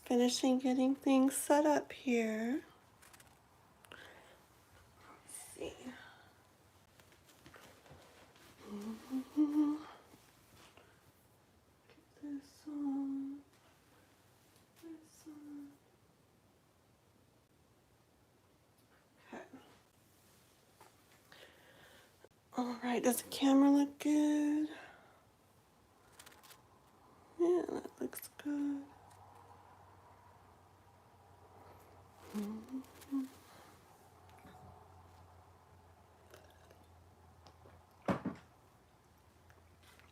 finishing getting things set up here. Let's see. Get this on. This on. Okay. All right, does the camera look good? Yeah, that looks good.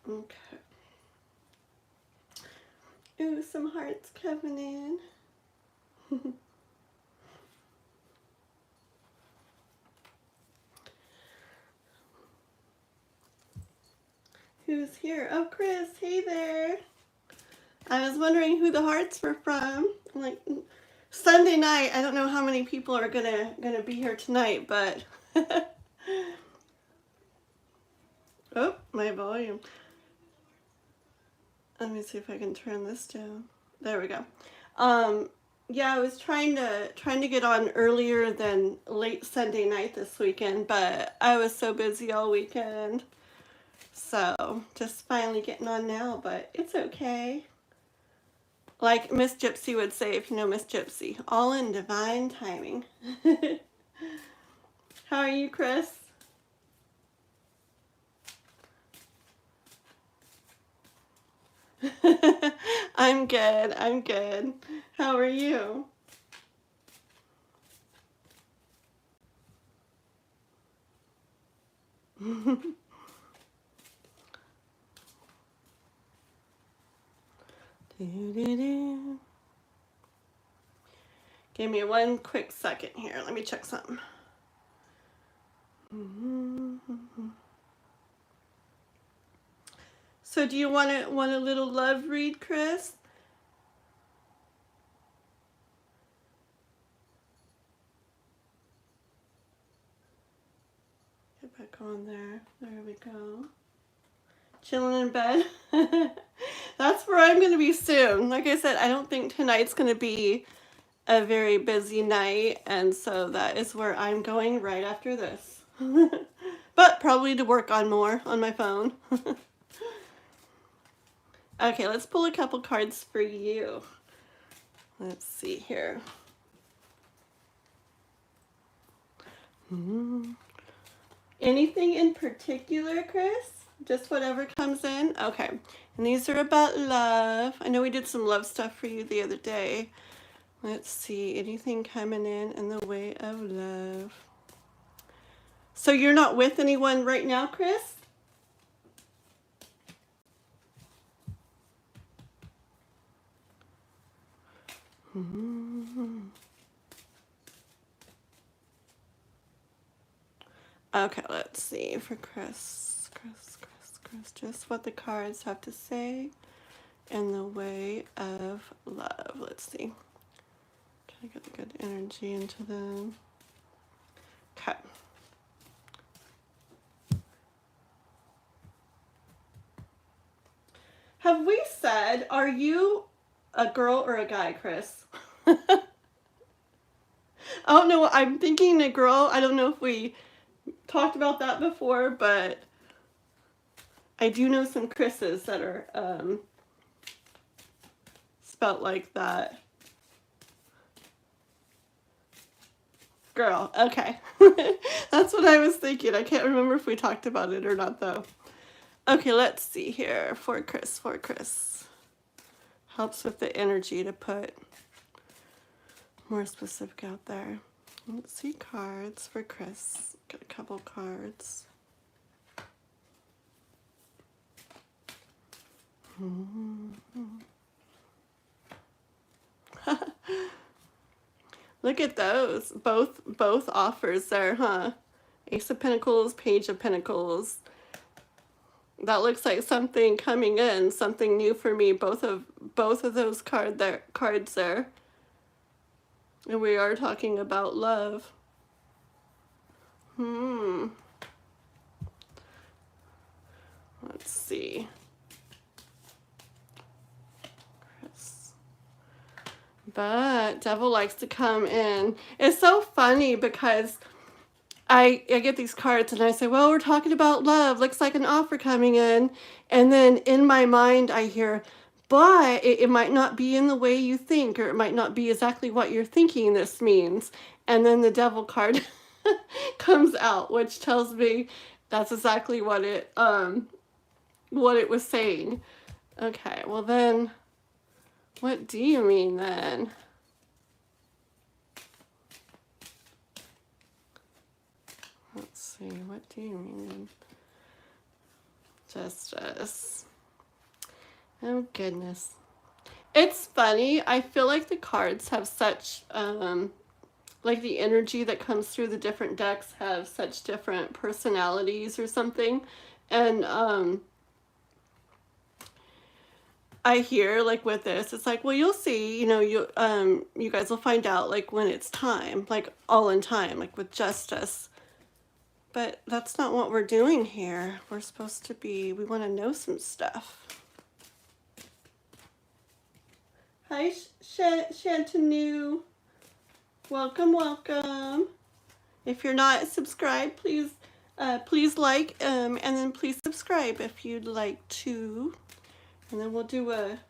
Okay. Ooh, some hearts coming in. Who's here? Oh, Chris, hey there. I was wondering who the hearts were from. Like Sunday night, I don't know how many people are gonna be here tonight, but oh, my volume. Let me see if I can turn this down. There we go. Yeah, I was trying to get on earlier than late Sunday night this weekend, but I was so busy all weekend. So just finally getting on now, but it's okay. Like Miss Gypsy would say, if you know Miss Gypsy, all in divine timing. How are you, Chris? I'm good. I'm good. How are you? Give me one quick second here. Let me check something. So do you want a little love read, Chris? Get back on there. There we go. Chilling in bed. That's where I'm going to be soon. Like I said, I don't think tonight's going to be a very busy night, and so that is where I'm going right after this. But probably to work on more on my phone. Okay, let's pull a couple cards for you. Let's see here. Anything in particular, Chris? Just whatever comes in? Okay. And these are about love. I know we did some love stuff for you the other day. Let's see. Anything coming in the way of love? So you're not with anyone right now, Chris? Okay, let's see for Chris. Just what the cards have to say in the way of love. Let's see. Try to get the good energy into them. Okay. Have we said, are you a girl or a guy, Chris? I don't know. I'm thinking a girl. I don't know if we talked about that before, but I do know some Chris's that are spelt like that. Girl, okay. That's what I was thinking. I can't remember if we talked about it or not, though. Okay, let's see here. For Chris. Helps with the energy to put more specific out there. Let's see cards for Chris. Got a couple cards. Look at those. Both offers there, huh? Ace of Pentacles, Page of Pentacles. That looks like something coming in, something new for me. Both of those cards there. And we are talking about love. Let's see. Chris. But devil likes to come in. It's so funny because I get these cards and I say, well, we're talking about love. Looks like an offer coming in. And then in my mind, I hear, but it might not be in the way you think, or it might not be exactly what you're thinking this means. And then the devil card comes out, which tells me that's exactly what it was saying. Okay, well then, what do you mean then? Let's see, what do you mean? Justice. Oh goodness. It's funny, I feel like the cards have such, like the energy that comes through the different decks have such different personalities or something. And I hear like with this, it's like, well, you'll see, you guys will find out like when it's time, like all in time, like with justice. But that's not what we're doing here. We're supposed to be, we want to know some stuff. Hi, Shantenu. Welcome, welcome. If you're not subscribed, please like and then please subscribe if you'd like to. And then we'll do a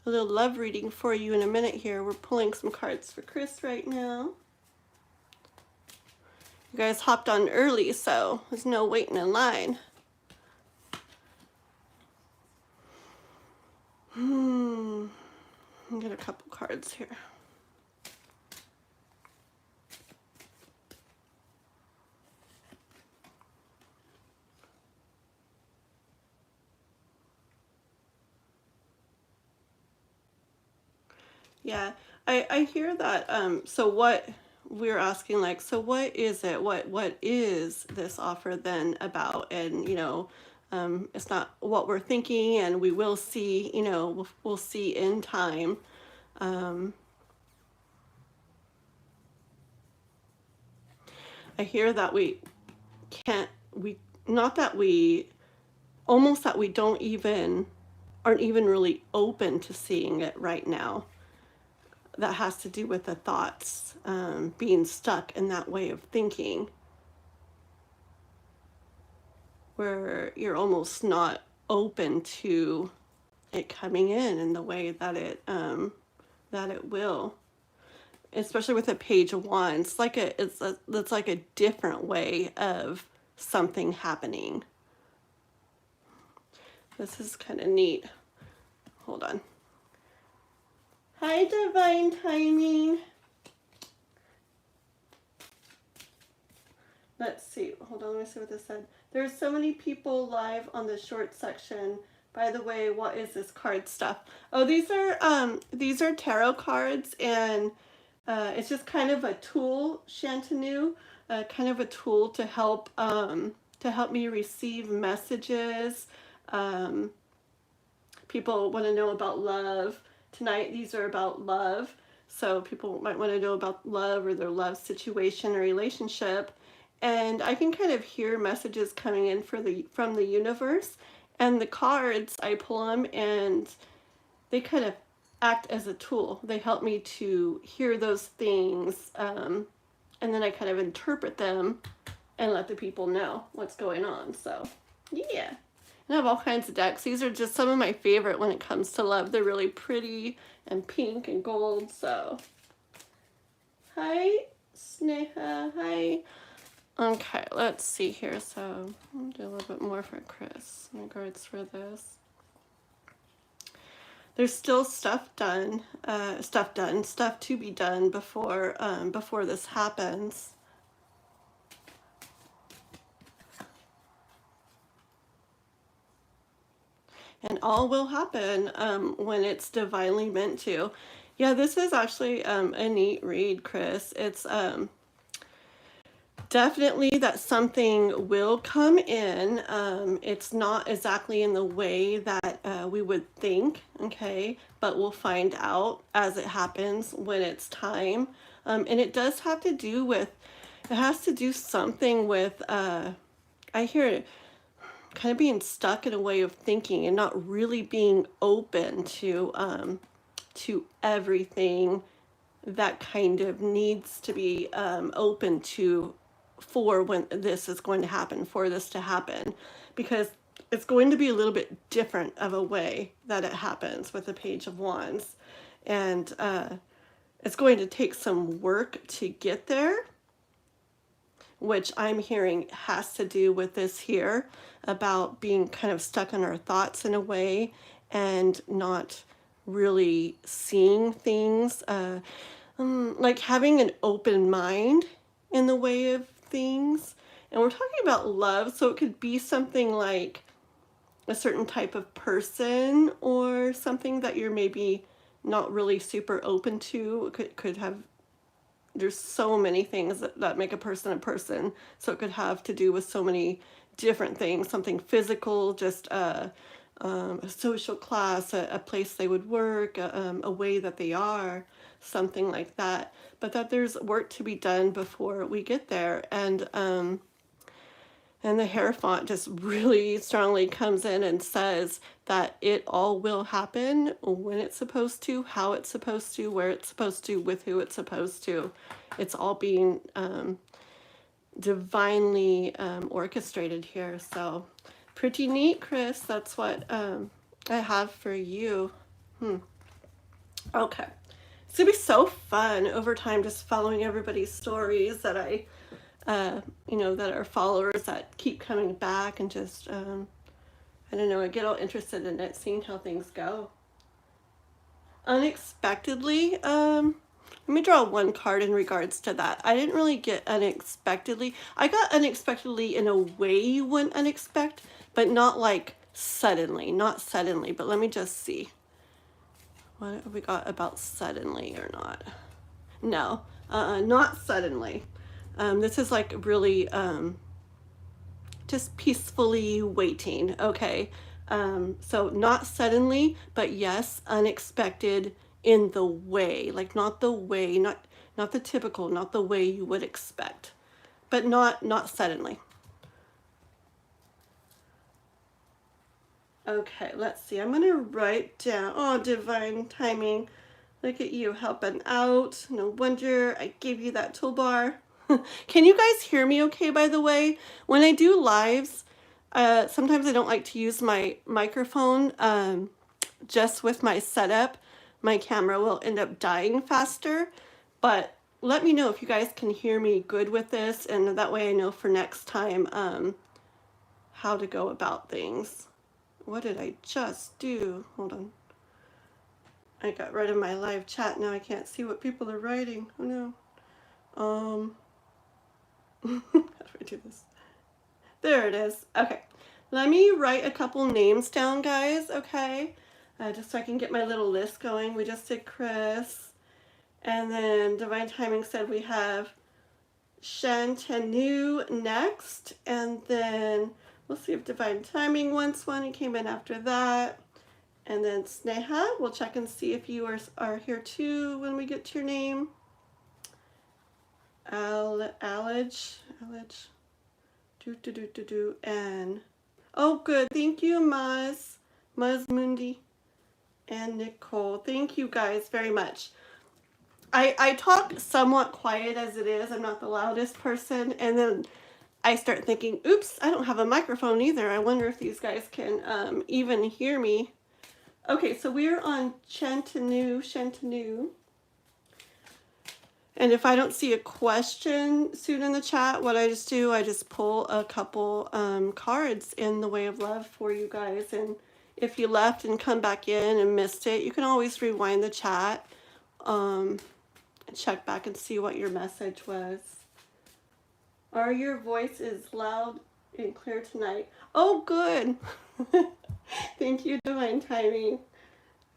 little love reading for you in a minute here. We're pulling some cards for Chris right now. You guys hopped on early, so there's no waiting in line. I'll get a couple cards here. Yeah, I hear that. So what we're asking, like, so what is it? What is this offer then about? And it's not what we're thinking, and we will see. We'll see in time. I hear that we can't. Not that we, almost that we aren't even really open to seeing it right now. That has to do with the thoughts, being stuck in that way of thinking, where you're almost not open to it coming in the way that it will. Especially with a Page of Wands, it's like a different way of something happening. This is kind of neat. Hold on. Hi, Divine Timing. Let's see. Hold on, let me see what this said. There's so many people live on the short section. By the way, what is this card stuff? Oh, these are tarot cards, and it's just kind of a tool, Shantenu, kind of a tool to help me receive messages. People want to know about love. Tonight, these are about love. So people might want to know about love or their love situation or relationship. And I can kind of hear messages coming in from the universe. And the cards, I pull them and they kind of act as a tool. They help me to hear those things. And then I kind of interpret them and let the people know what's going on. So, yeah. And I have all kinds of decks. These are just some of my favorite when it comes to love. They're really pretty and pink and gold. So, hi, Sneha. Hi. Okay, let's see here. So, I'll do a little bit more for Chris in regards for this. There's still stuff to be done before this happens. And all will happen when it's divinely meant to. Yeah, this is actually a neat read, Chris. It's definitely that something will come in. It's not exactly in the way that we would think, okay? But we'll find out as it happens when it's time. And it does have to do with, it has to do something with, I hear it, kind of being stuck in a way of thinking and not really being open to everything that kind of needs to be open to for when this is going to happen, for this to happen, because it's going to be a little bit different of a way that it happens with the Page of Wands. And it's going to take some work to get there, which I'm hearing has to do with this here about being kind of stuck in our thoughts in a way and not really seeing things, like having an open mind in the way of things. And we're talking about love, so it could be something like a certain type of person or something that you're maybe not really super open to. Could have, there's so many things that make a person, so it could have to do with so many different things, something physical, just a social class, a place they would work, a way that they are, something like that. But that there's work to be done before we get there. And the Hierophant just really strongly comes in and says that it all will happen when it's supposed to, how it's supposed to, where it's supposed to, with who it's supposed to. It's all being divinely orchestrated here. So pretty neat, Chris. That's what I have for you. Okay. It's going to be so fun over time just following everybody's stories that that are followers that keep coming back, and just, I don't know, I get all interested in it, seeing how things go. Unexpectedly, let me draw one card in regards to that. I didn't really get unexpectedly. I got unexpectedly in a way you wouldn't unexpect, but not like suddenly, not suddenly, but let me just see. What have we got about suddenly or not? No, not suddenly. This is like really just peacefully waiting, okay? So not suddenly, but yes, unexpected in the way, like not the way, not the typical, not the way you would expect, but not suddenly. Okay, let's see. I'm gonna write down, oh, divine timing. Look at you helping out. No wonder I gave you that toolbar. Can you guys hear me okay, by the way? When I do lives, sometimes I don't like to use my microphone just with my setup. My camera will end up dying faster, but let me know if you guys can hear me good with this, and that way I know for next time how to go about things. What did I just do? Hold on. I got rid of my live chat. Now I can't see what people are writing. Oh no. How do I do this? There it is. Okay. Let me write a couple names down, guys, okay? Just so I can get my little list going. We just did Chris. And then Divine Timing said we have Shantenu next. And then we'll see if Divine Timing wants one. He came in after that. And then Sneha, we'll check and see if you are here too when we get to your name. Alledge. And oh, good. Thank you, Moss Mundy and Nicole. Thank you guys very much. I talk somewhat quiet as it is. I'm not the loudest person. And then I start thinking, oops, I don't have a microphone either. I wonder if these guys can even hear me. Okay, so we're on Shantenu. And if I don't see a question soon in the chat, what I just do, I just pull a couple cards in the way of love for you guys. And if you left and come back in and missed it, you can always rewind the chat and check back and see what your message was. Are your voices loud and clear tonight? Oh, good. Thank you, Divine Timing.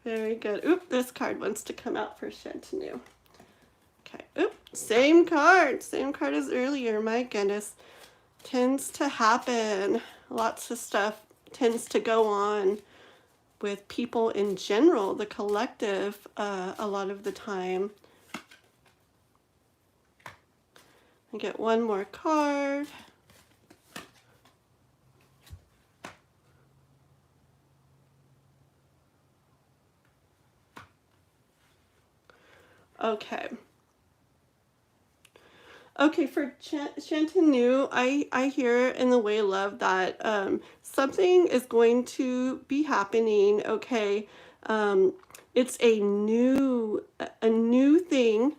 Very good. Oop, this card wants to come out for Shantenu. Okay. Oop, same card as earlier. My goodness. Tends to happen. Lots of stuff tends to go on with people in general, the collective, a lot of the time. I get one more card. Okay. Okay, for Shantenu, I hear in the way of love that something is going to be happening. Okay, it's a new thing.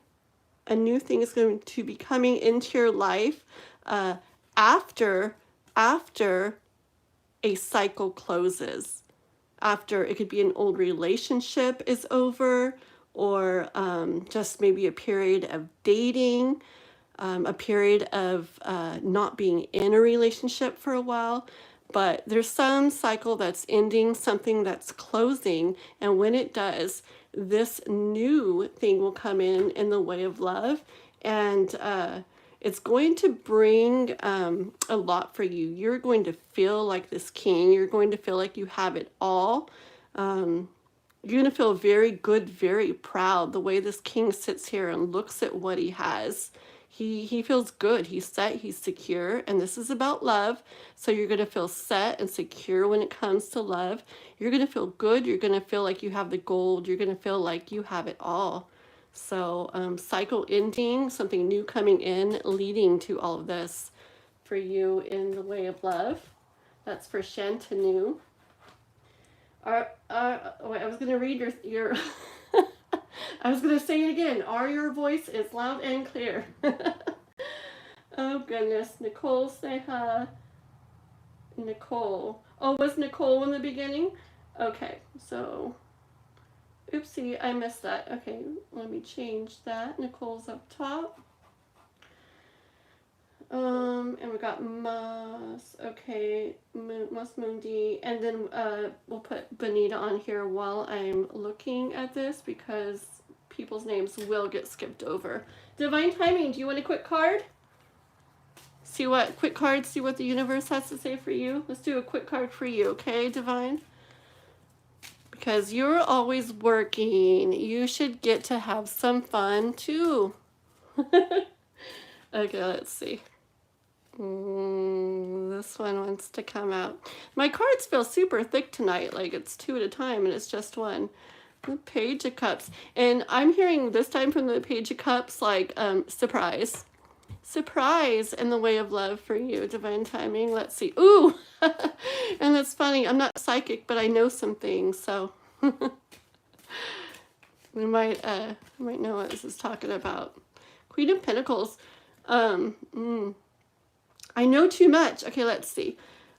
A new thing is going to be coming into your life uh, after after a cycle closes. After it could be an old relationship is over, or just maybe a period of dating, a period of not being in a relationship for a while. But there's some cycle that's ending, something that's closing, and when it does, this new thing will come in the way of love, and it's going to bring a lot for you. You're going to feel like this king. You're going to feel like you have it all. You're going to feel very good, very proud. The way this king sits here and looks at what he has, he feels good. He's set, he's secure, and this is about love. So you're going to feel set and secure when it comes to love. You're going to feel good. You're going to feel like you have the gold. You're going to feel like you have it all. So cycle ending, something new coming in, leading to all of this for you in the way of love. That's for Shantenu. Wait, I was going to read your I was going to say it again. Your voice is loud and clear. Oh, goodness. Nicole, Sneha. Nicole. Oh, was Nicole in the beginning? Okay, so... Oopsie, I missed that. Okay, let me change that. Nicole's up top. And we got Moss. Okay, Moss Mundy. And then we'll put Bonita on here while I'm looking at this because people's names will get skipped over. Divine Timing, do you want a quick card? See what the universe has to say for you? Let's do a quick card for you, okay, Divine? Because you're always working. You should get to have some fun too. Okay, let's see. This one wants to come out. My cards feel super thick tonight, like it's 2 at a time and it's just one. The Page of Cups. And I'm hearing this time from the Page of Cups like surprise. Surprise in the way of love for you, Divine Timing. Let's see. Ooh! And that's funny. I'm not psychic, but I know some things, so we might know what this is talking about. Queen of Pentacles. I know too much. Okay, let's see.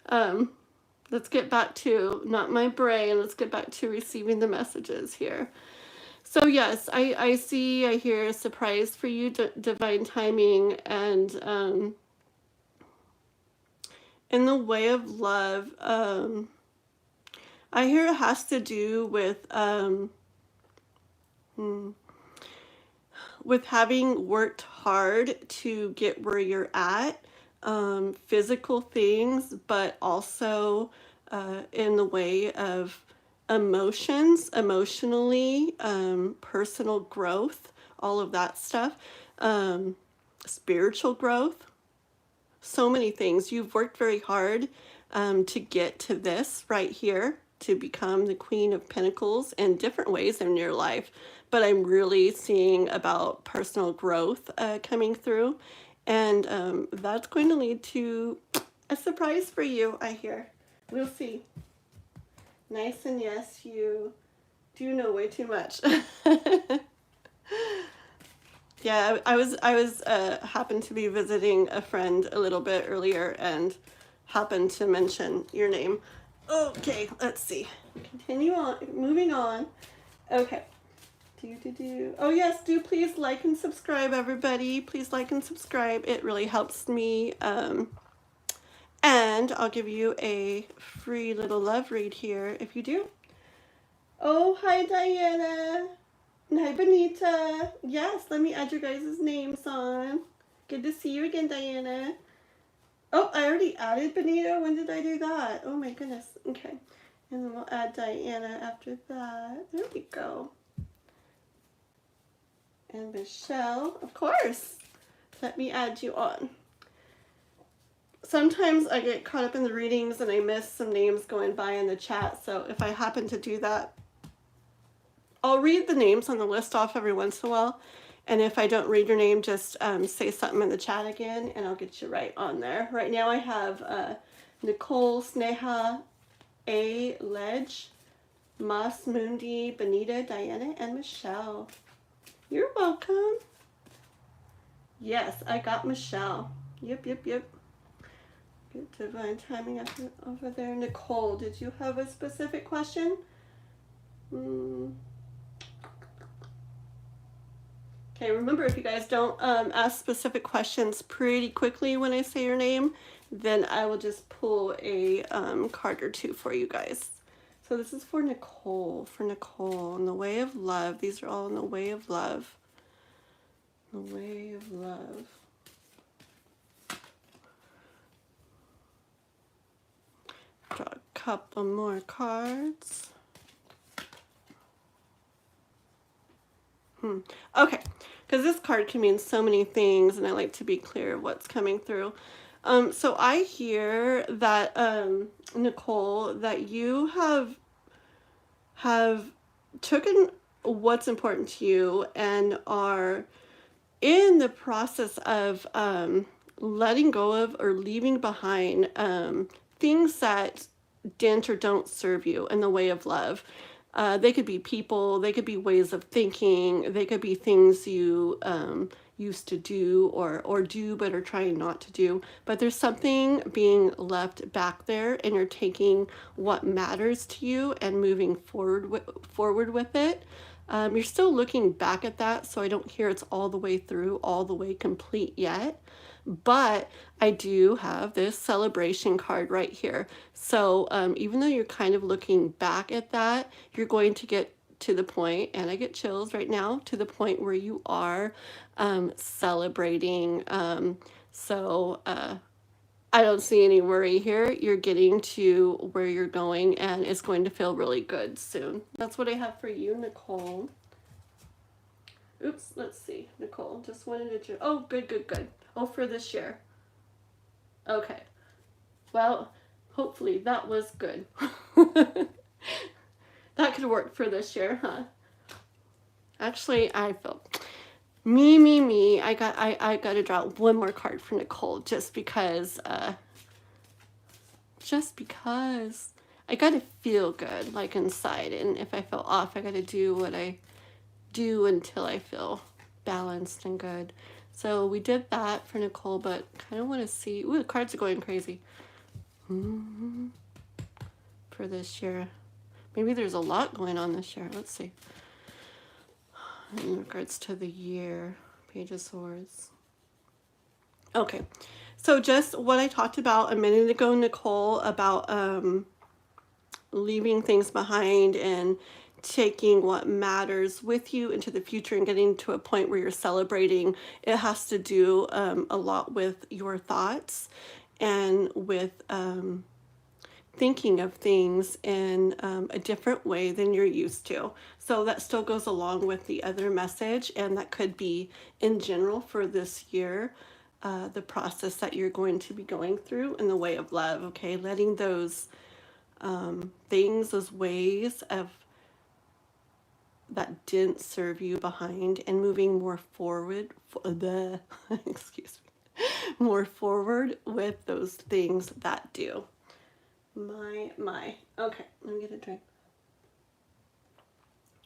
Let's get back to, not my brain, let's get back to receiving the messages here. So yes, I hear a surprise for you, Divine Timing, and in the way of love, I hear it has to do with having worked hard to get where you're at, physical things, but also in the way of emotionally, personal growth, all of that stuff, spiritual growth, so many things. You've worked very hard to get to this right here, to become the Queen of Pentacles in different ways in your life. But I'm really seeing about personal growth coming through. And that's going to lead to a surprise for you, I hear. We'll see. Nice, and yes, you do know way too much. Yeah, I was happened to be visiting a friend a little bit earlier and happened to mention your name. Okay, let's see. Continue on, moving on. Okay. Oh yes, do please like and subscribe, everybody. Please like and subscribe. It really helps me. And I'll give you a free little love read here if you do. Oh, hi, Diana. Hi, Bonita. Yes, let me add your guys' names on. Good to see you again, Diana. Oh, I already added Bonita. When did I do that? Oh my goodness. Okay. And then we'll add Diana after that. There we go. And Michelle, of course. Let me add you on. Sometimes I get caught up in the readings and I miss some names going by in the chat. So if I happen to do that, I'll read the names on the list off every once in a while. And if I don't read your name, just say something in the chat again, and I'll get you right on there. Right now I have Nicole, Sneha, Alledge, Moss Mundy, Bonita, Diane, and Michelle. You're welcome. Yes, I got Michelle. Yep, yep, yep. Good divine timing over there. Nicole, did you have a specific question? Okay, remember, if you guys don't ask specific questions pretty quickly when I say your name, then I will just pull a card or two for you guys. So this is for Nicole, in the way of love. These are all in the way of love. The way of love. Draw a couple more cards. Okay, because this card can mean so many things, and I like to be clear of what's coming through. So I hear that, Nicole, that you have taken what's important to you and are in the process of letting go of or leaving behind things that didn't or don't serve you in the way of love. They could be people, they could be ways of thinking, they could be things you used to do or do but are trying not to do. But there's something being left back there, and you're taking what matters to you and moving forward with it. You're still looking back at that, so I don't hear it's all the way through, all the way complete yet. But I do have this celebration card right here. So even though you're kind of looking back at that, you're going to get to the point, and I get chills right now, to the point where you are celebrating. I don't see any worry here. You're getting to where you're going, and it's going to feel really good soon. That's what I have for you, Nicole. Oops, let's see. Nicole, just wanted to... Oh, good, good, good. Oh, for this year. Okay. Well, hopefully that was good. That could work for this year, huh? Actually, I felt... Me. I got to draw one more card for Nicole just because I got to feel good, like, inside. And if I feel off, I got to do what I do until I feel balanced and good. So we did that for Nicole, but kind of want to see... Ooh, the cards are going crazy. For this year. Maybe there's a lot going on this year. Let's see. In regards to the year. Page of Swords. Okay. So just what I talked about a minute ago, Nicole, about leaving things behind and taking what matters with you into the future and getting to a point where you're celebrating. It has to do a lot with your thoughts and with thinking of things in a different way than you're used to. So that still goes along with the other message, and that could be in general for this year, the process that you're going to be going through in the way of love, okay? Letting those things, those ways of that didn't serve you behind, and moving more forward, excuse me, more forward with those things that do. My. Okay, let me get a drink.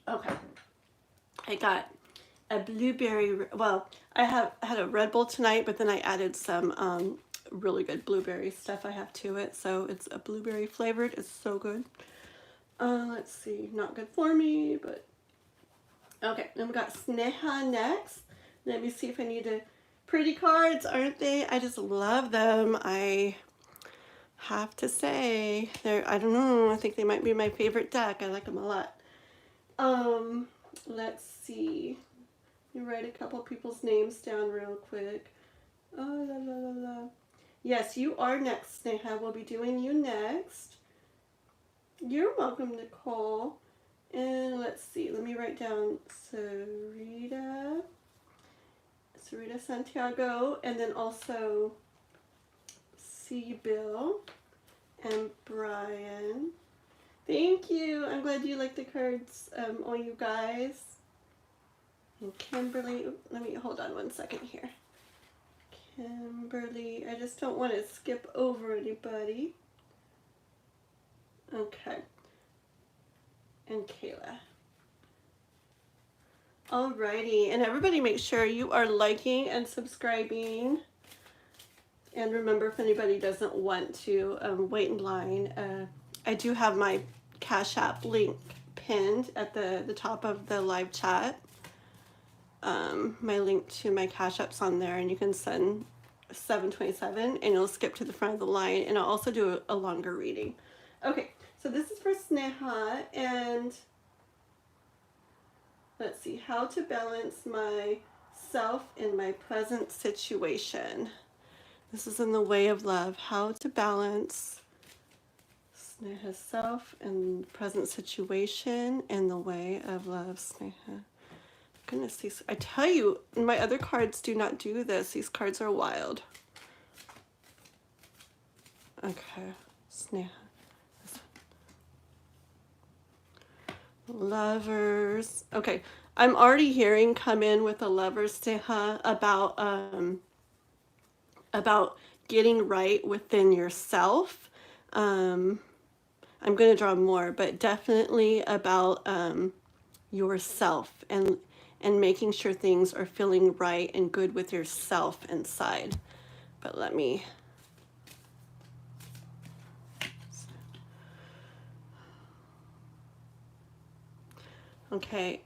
Okay. I got a blueberry, well, I had a Red Bull tonight, but then I added some really good blueberry stuff I have to it. So it's a blueberry flavored. It's so good. Let's see, not good for me, but okay. Then we got Sneha next. Let me see if I need pretty cards, aren't they? I just love them. I have to say, I don't know, I think they might be my favorite deck. I like them a lot. Let's see. You write a couple people's names down real quick. Oh, la la la la. Yes, you are next, Sneha. We'll be doing you next. You're welcome, Nicole. And let's see, let me write down Sarita Santiago, and then also C. Bill and Brian Thank you. I'm glad you like the cards, all you guys. And Kimberly, let me hold on one second here. Kimberly, I just don't want to skip over anybody. Okay. And Kayla. Alrighty, and everybody make sure you are liking and subscribing. And remember, if anybody doesn't want to wait in line, I do have my Cash App link pinned at the top of the live chat. My link to my Cash App's on there, and you can send $7.27 and you'll skip to the front of the line, and I'll also do a longer reading. Okay, so this is for Sneha, and let's see, how to balance myself in my present situation. This is in the way of love. How to balance Sneha's self and present situation in the way of love. Sneha. Goodness, these, I tell you, my other cards do not do this. These cards are wild. Okay, Sneha. Lovers. Okay, I'm already hearing come in with a lovers, Sneha, about getting right within yourself. I'm going to draw more, but definitely about yourself and making sure things are feeling right and good with yourself inside. But let me... Okay.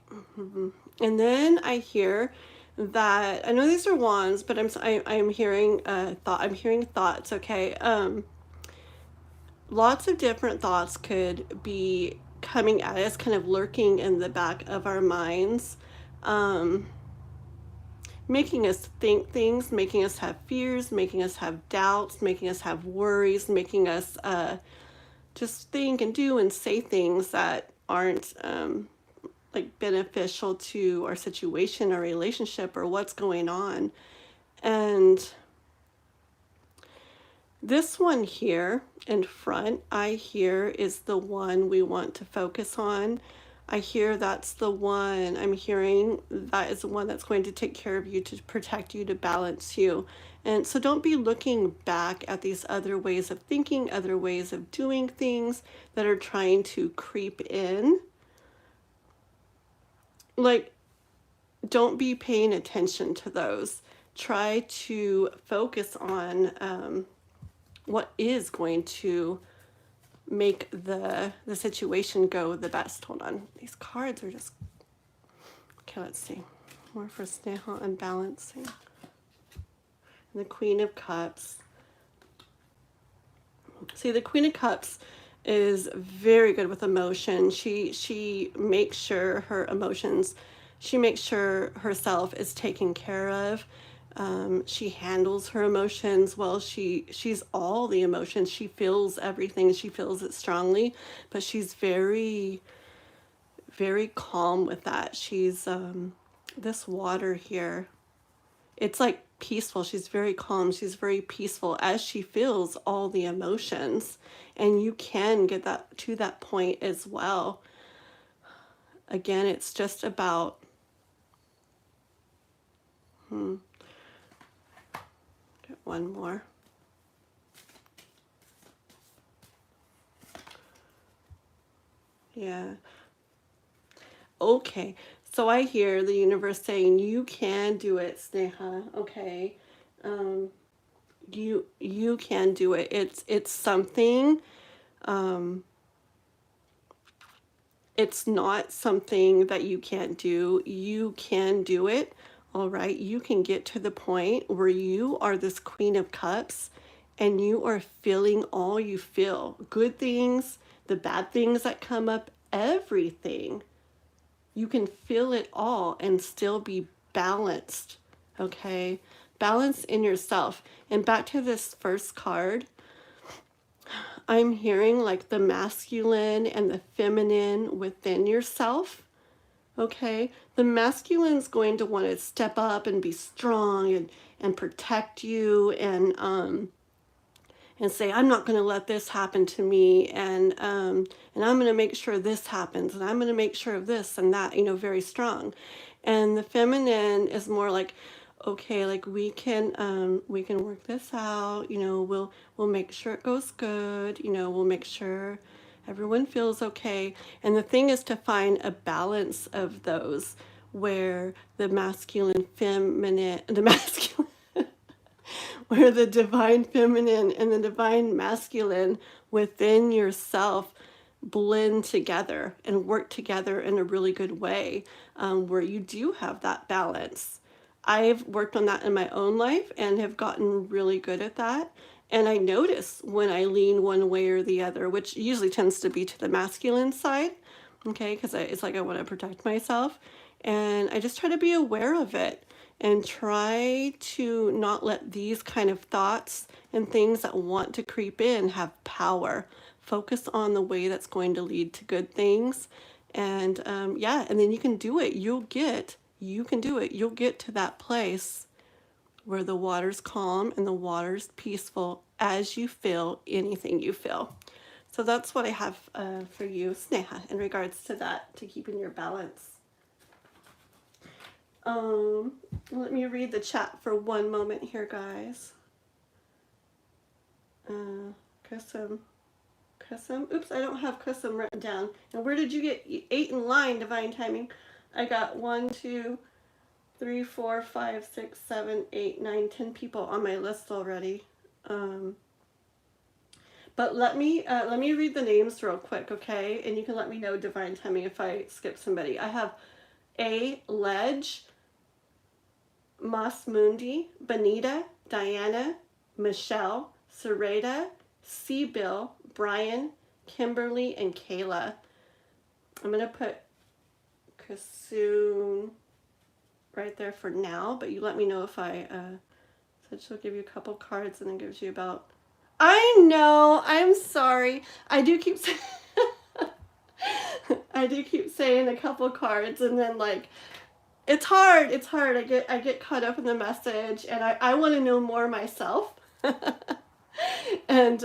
And then I hear that, I know these are wands, but I'm hearing I'm hearing thoughts, okay? Lots of different thoughts could be coming at us, kind of lurking in the back of our minds, making us think things, making us have fears, making us have doubts, making us have worries, making us just think and do and say things that aren't like beneficial to our situation or relationship or what's going on. And this one here in front, I hear is the one we want to focus on. I hear that's the one, I'm hearing that is the one that's going to take care of you, to protect you, to balance you. And so don't be looking back at these other ways of thinking, other ways of doing things that are trying to creep in. Like, don't be paying attention to those. Try to focus on what is going to make the situation go the best. Hold on. These cards are just... Okay, let's see. More for Sneha and balancing. And the Queen of Cups. See, the Queen of Cups is very good with emotion. She makes sure her emotions, she makes sure herself is taken care of. She handles her emotions well. She's all the emotions. She feels everything. She feels it strongly, but she's very, very calm with that. She's this water here. It's like peaceful. She's very calm. She's very peaceful as she feels all the emotions. And you can get that to that point as well. Again, it's just about get one more. Yeah. Okay. So I hear the universe saying you can do it, Sneha. Okay. You can do it. It's something. It's not something that you can't do. You can do it. All right. You can get to the point where you are this Queen of Cups and you are feeling all you feel. Good things, the bad things that come up, everything. You can feel it all and still be balanced. Okay. Balance in yourself. And back to this first card, I'm hearing like the masculine and the feminine within yourself. Okay, the masculine's going to want to step up and be strong and protect you and and say, I'm not going to let this happen to me, and I'm going to make sure this happens, and I'm going to make sure of this and that, you know, very strong. And the feminine is more like, okay, like we can work this out, you know, we'll make sure it goes good, you know, we'll make sure everyone feels okay. And the thing is to find a balance of those where the masculine, feminine, the masculine, where the divine feminine and the divine masculine within yourself blend together and work together in a really good way, where you do have that balance. I've worked on that in my own life and have gotten really good at that. And I notice when I lean one way or the other, which usually tends to be to the masculine side, okay, because it's like I want to protect myself. And I just try to be aware of it and try to not let these kind of thoughts and things that want to creep in have power. Focus on the way that's going to lead to good things. And yeah, and then you can do it. You can do it. You'll get to that place where the water's calm and the water's peaceful as you feel anything you feel. So that's what I have for you, Sneha, in regards to that, to keeping your balance. Let me read the chat for one moment here, guys. Kasum. Oops, I don't have Kasum written down. And where did you get 8 in line, divine timing? I got 1, 2, 3, 4, 5, 6, 7, 8, 9, 10 people on my list already. But let me read the names real quick, okay? And you can let me know, divine timing, if I skip somebody. I have Alledge, Moss Mundy, Bonita, Diane, Michelle, Sarita, Bill, Brian, Kimberly, and Kayla. I'm going to put Kasum right there for now, but you let me know if I said she'll give you a couple cards and then gives you about... I know, I'm sorry. I do keep saying a couple cards, and then like it's hard. I get caught up in the message, and I want to know more myself. And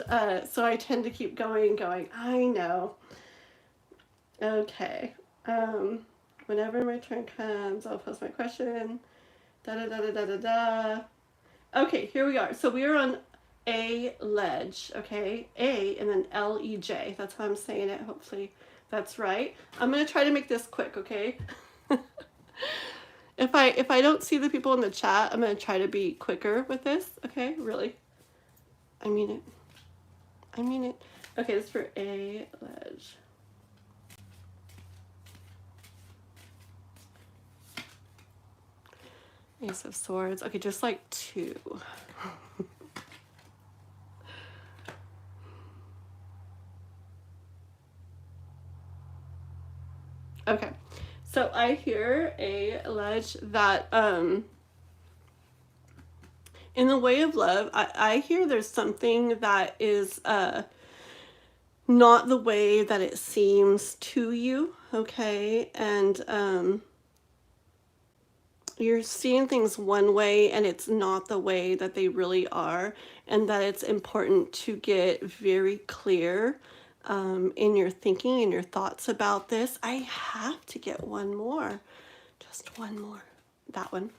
so I tend to keep going. I know. Okay. Whenever my turn comes, I'll post my question. Okay, here we are. So we are on Alledge, okay? A and then L-E-J. That's how I'm saying it. Hopefully that's right. I'm going to try to make this quick, okay? If I don't see the people in the chat, I'm going to try to be quicker with this, okay? Really. I mean it. Okay, this is for Alledge. Ace of Swords. Okay, just like 2. Okay, so I hear Alledge that in the way of love, I hear there's something that is not the way that it seems to you, okay? And you're seeing things one way and it's not the way that they really are, and that it's important to get very clear in your thinking and your thoughts about this. I have to get one more, just one more, that one.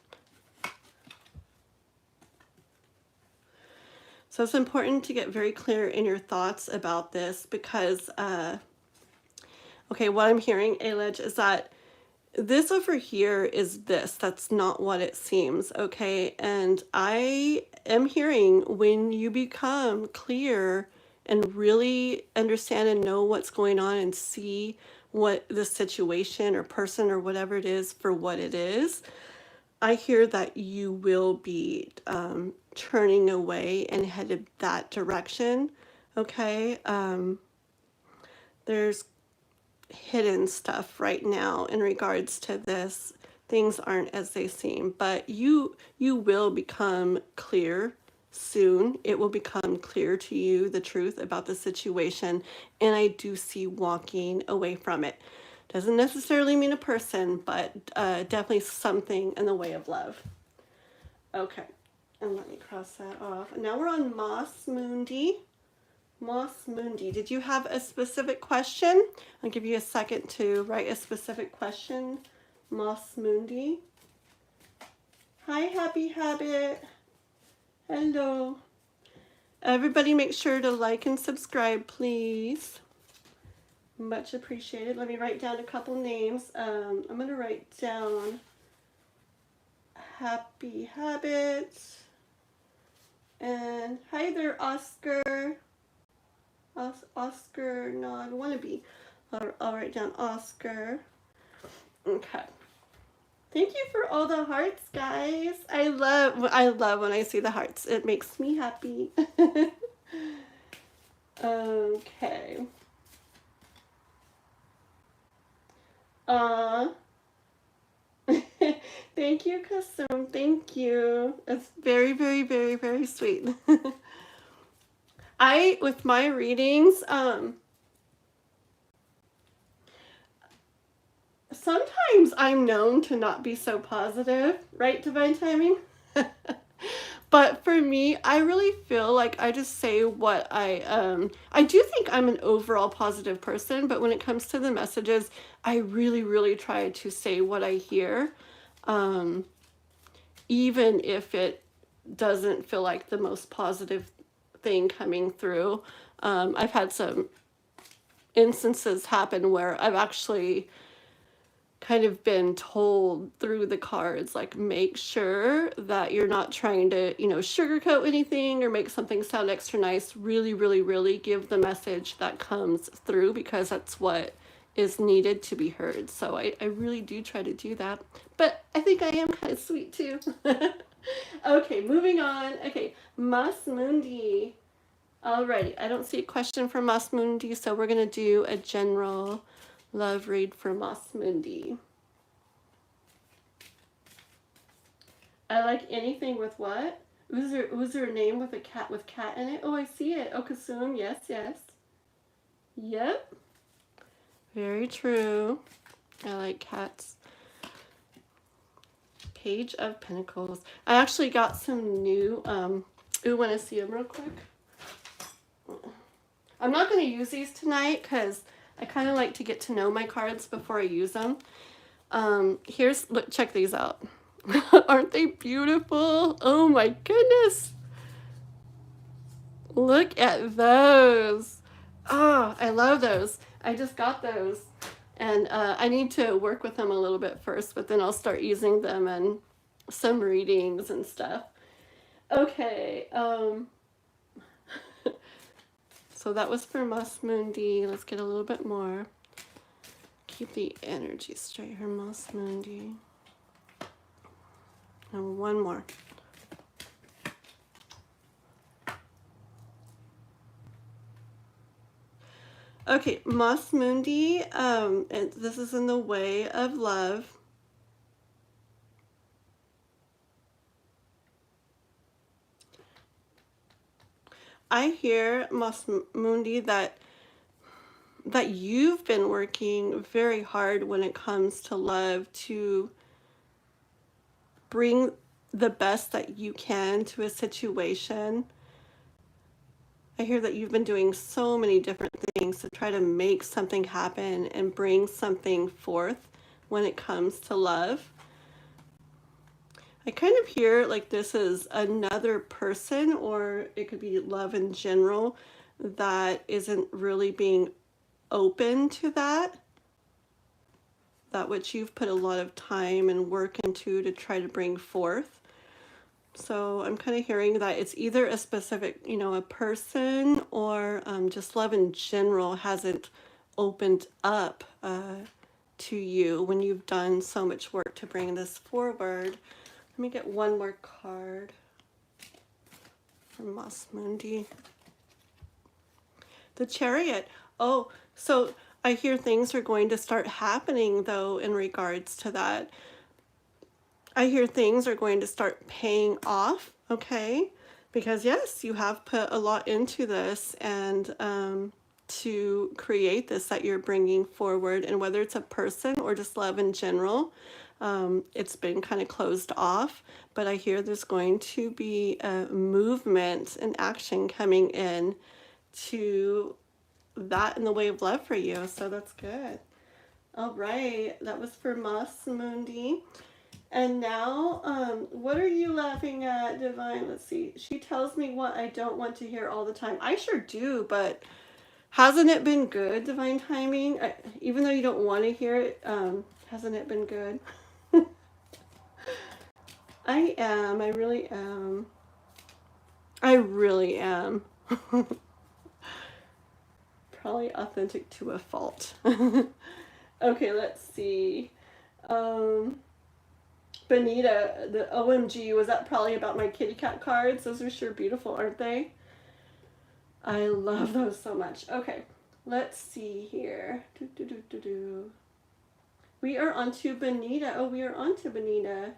So it's important to get very clear in your thoughts about this because, okay, what I'm hearing, Alledge, is that this over here is this. That's not what it seems, okay? And I am hearing when you become clear and really understand and know what's going on and see what the situation or person or whatever it is for what it is, I hear that you will be turning away and headed that direction, okay? There's hidden stuff right now in regards to this. Things aren't as they seem, but you will become clear soon. It will become clear to you the truth about the situation, and I do see walking away from it. Doesn't necessarily mean a person, but definitely something in the way of love. Okay, And let me cross that off. And now we're on Moss Mundy. Moss Mundy. Did you have a specific question? I'll give you a second to write a specific question. Moss Mundy. Hi, Happy Habit. Hello. Everybody make sure to like and subscribe, please. Much appreciated. Let me write down a couple names. I'm going to write down Happy Habits. And hi there, Oscar. Oscar, no, I want to be. I'll write down Oscar. Okay. Thank you for all the hearts, guys. I love when I see the hearts. It makes me happy. Okay. Thank you, Kasum. Thank you. It's very, very, very, very sweet. With my readings, sometimes I'm known to not be so positive, right, Divine Timing? But for me, I really feel like I just say what I do think I'm an overall positive person, but when it comes to the messages, I really, really try to say what I hear, even if it doesn't feel like the most positive thing coming through. I've had some instances happen where I've actually kind of been told through the cards, like, make sure that you're not trying to, sugarcoat anything or make something sound extra nice. Really, really, really give the message that comes through, because that's what is needed to be heard. So I really do try to do that. But I think I am kind of sweet too. Okay, moving on. Okay, Moss Mundy. Alrighty, I don't see a question for Moss Mundy, so we're going to do a general love read for Moss Mundy. I like anything with what? Was there a name with a cat with cat in it? Oh, I see it. Oh, Kasum. Yes, yes. Yep. Very true. I like cats. Page of Pentacles. I actually got some new, want to see them real quick? I'm not going to use these tonight because I kind of like to get to know my cards before I use them. Look, check these out. Aren't they beautiful? Oh my goodness. Look at those. Oh, I love those. I just got those. And I need to work with them a little bit first, but then I'll start using them in some readings and stuff. Okay. So that was for Moss Mundy. Let's get a little bit more. Keep the energy straight here, Moss Mundy. And one more. Okay, Moss Mundy, and this is in the way of love. I hear, Moss Mundy, that you've been working very hard when it comes to love to bring the best that you can to a situation. I hear that you've been doing so many different things to try to make something happen and bring something forth when it comes to love. I kind of hear like this is another person, or it could be love in general, that isn't really being open to that which you've put a lot of time and work into to try to bring forth. So I'm kind of hearing that it's either a specific, a person, or just love in general hasn't opened up to you when you've done so much work to bring this forward. Let me get one more card from Moss Mundy. The Chariot. Oh, so I hear things are going to start happening, though, in regards to that. I hear things are going to start paying off, okay? Because, yes, you have put a lot into this, and to create this that you're bringing forward, and whether it's a person or just love in general, It's been kind of closed off, but I hear there's going to be a movement and action coming in to that in the way of love for you. So that's good. All right, that was for Moss Mundy. And now, what are you laughing at, Divine? Let's see. She tells me what I don't want to hear all the time. I sure do, but hasn't it been good, Divine Timing? Even though you don't want to hear it, hasn't it been good? I am. I really am. I really am. Probably authentic to a fault. Okay, let's see. Bonita, the OMG, was that probably about my kitty cat cards? Those are sure beautiful, aren't they? I love those so much. Okay, let's see here. We are on to Bonita. Oh, we are on to Bonita.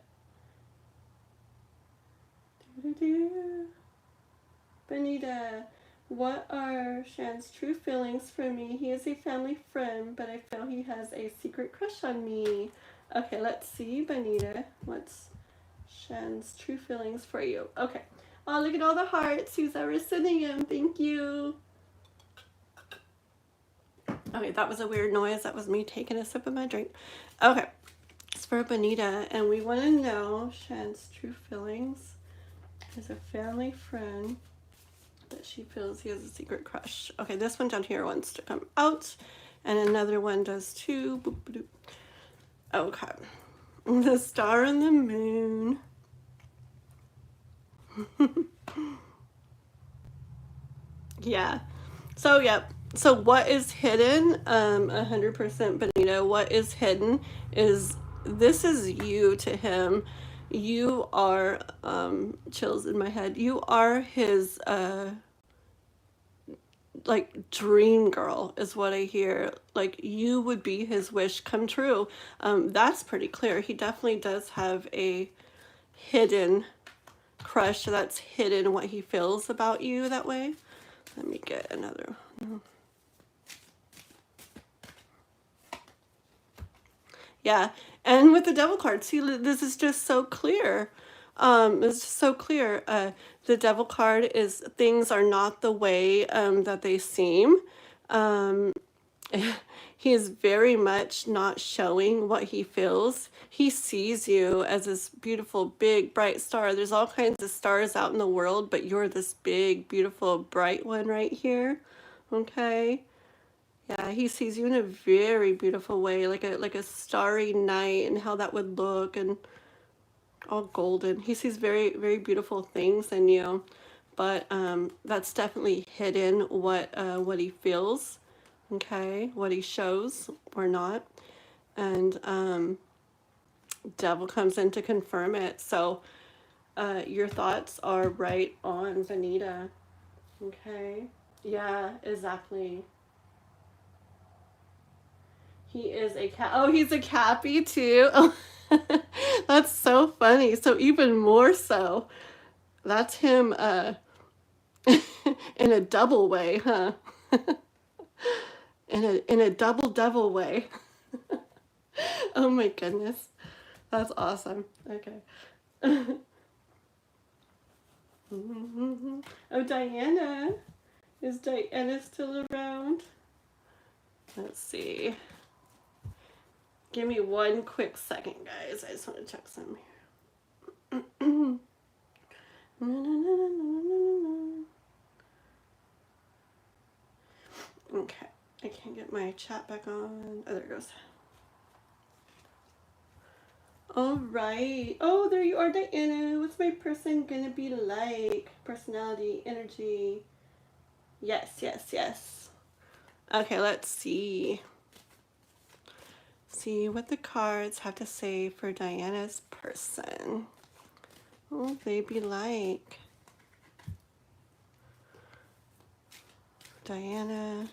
Bonita, what are Shan's true feelings for me? He is a family friend, but I feel he has a secret crush on me. Okay, let's see, Bonita. What's Shan's true feelings for you? Okay. Oh, look at all the hearts. Who's ever sending them? Thank you. Okay, that was a weird noise. That was me taking a sip of my drink. Okay. It's for Bonita, and we want to know Shan's true feelings as a family friend, that she feels he has a secret crush. Okay, this one down here wants to come out, and another one does too. Boop, boop, boop. Okay. The star and the moon. Yeah. So, yep. So what is hidden? 100% Bonita. What is hidden is this is you to him. You are, chills in my head. You are his, like dream girl is what I hear. Like you would be his wish come true. That's pretty clear. He definitely does have a hidden crush that's hidden what he feels about you that way. Let me get another. Yeah, and with the devil card, see, this is just so clear. It's just so clear. The devil card is things are not the way that they seem. He is very much not showing what he feels. He sees you as this beautiful, big, bright star. There's all kinds of stars out in the world, but you're this big, beautiful, bright one right here. Okay? Yeah, he sees you in a very beautiful way, like a starry night and how that would look, and all golden. He sees very, very beautiful things in you, but that's definitely hidden what he feels, okay, what he shows or not, and devil comes in to confirm it. So your thoughts are right on, Bonita. Okay, yeah, exactly. He is a cat. Oh, he's a cappy too. Oh, that's so funny. So even more so. That's him in a double way, huh? in a double devil way. Oh my goodness. That's awesome. Okay. Oh, Diana. Is Diana still around? Let's see. Give me one quick second, guys. I just want to check some here. Okay. I can't get my chat back on. Oh, there it goes. All right. Oh, there you are, Diana. What's my person gonna be like? Personality, energy. Yes, yes, yes. Okay, let's see. See what the cards have to say for Diana's person. What will they be like? Diana.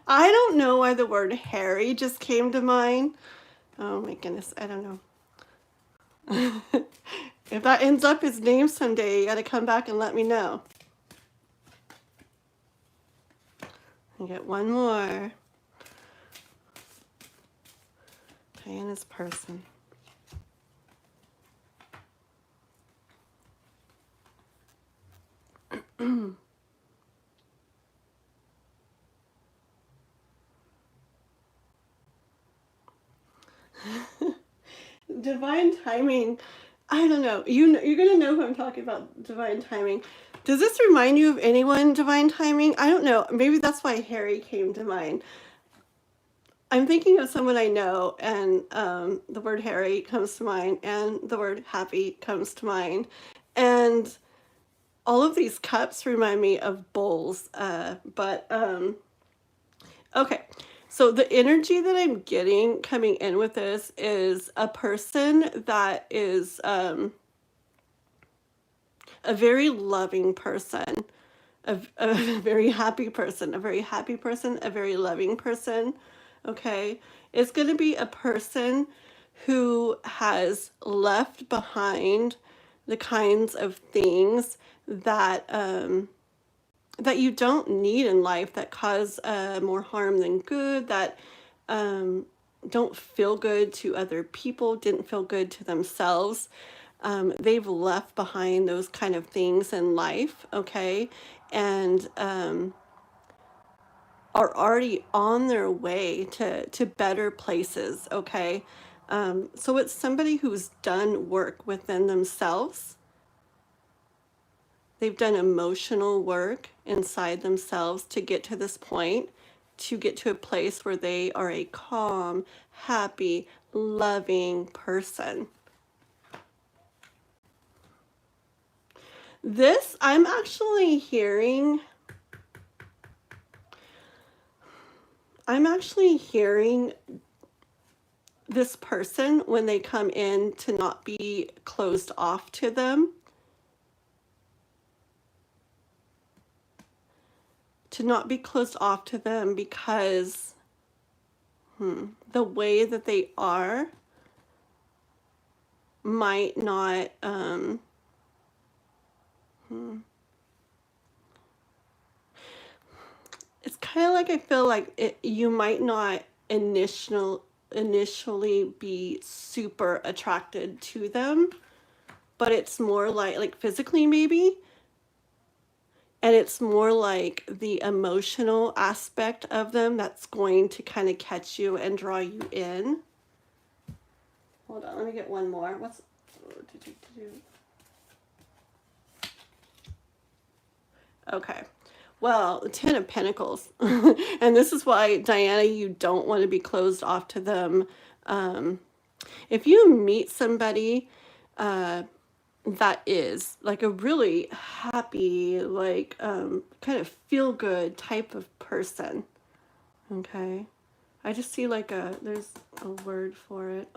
I don't know why the word Harry just came to mind. Oh my goodness, I don't know. If that ends up his name someday, you gotta come back and let me know. I get one more. Diana's person. Divine timing. I don't know. You're gonna know who I'm talking about. Divine timing. Does this remind you of anyone? Divine timing. I don't know. Maybe that's why Harry came to mind. I'm thinking of someone I know, and the word Harry comes to mind, and the word happy comes to mind, and all of these cups remind me of bowls. Okay. So the energy that I'm getting coming in with this is a person that is a very loving person, a very happy person, a very happy person, a very loving person. Okay. It's going to be a person who has left behind the kinds of things that that you don't need in life, that cause more harm than good, that don't feel good to other people, didn't feel good to themselves. They've left behind those kind of things in life, okay, and are already on their way to better places, okay. So it's somebody who's done work within themselves. They've done emotional work inside themselves to get to this point, to get to a place where they are a calm, happy, loving person. This, I'm actually hearing this person, when they come in, to not be closed off to them. To not be closed off to them because the way that they are might not it's kind of like, I feel like you might not initially be super attracted to them, but it's more like physically maybe. And it's more like the emotional aspect of them that's going to kind of catch you and draw you in. Hold on, let me get one more. Okay. Well, the Ten of Pentacles. And this is why, Diana, you don't want to be closed off to them. If you meet somebody that is like a really happy, like kind of feel good type of person, okay, I just see like there's a word for it,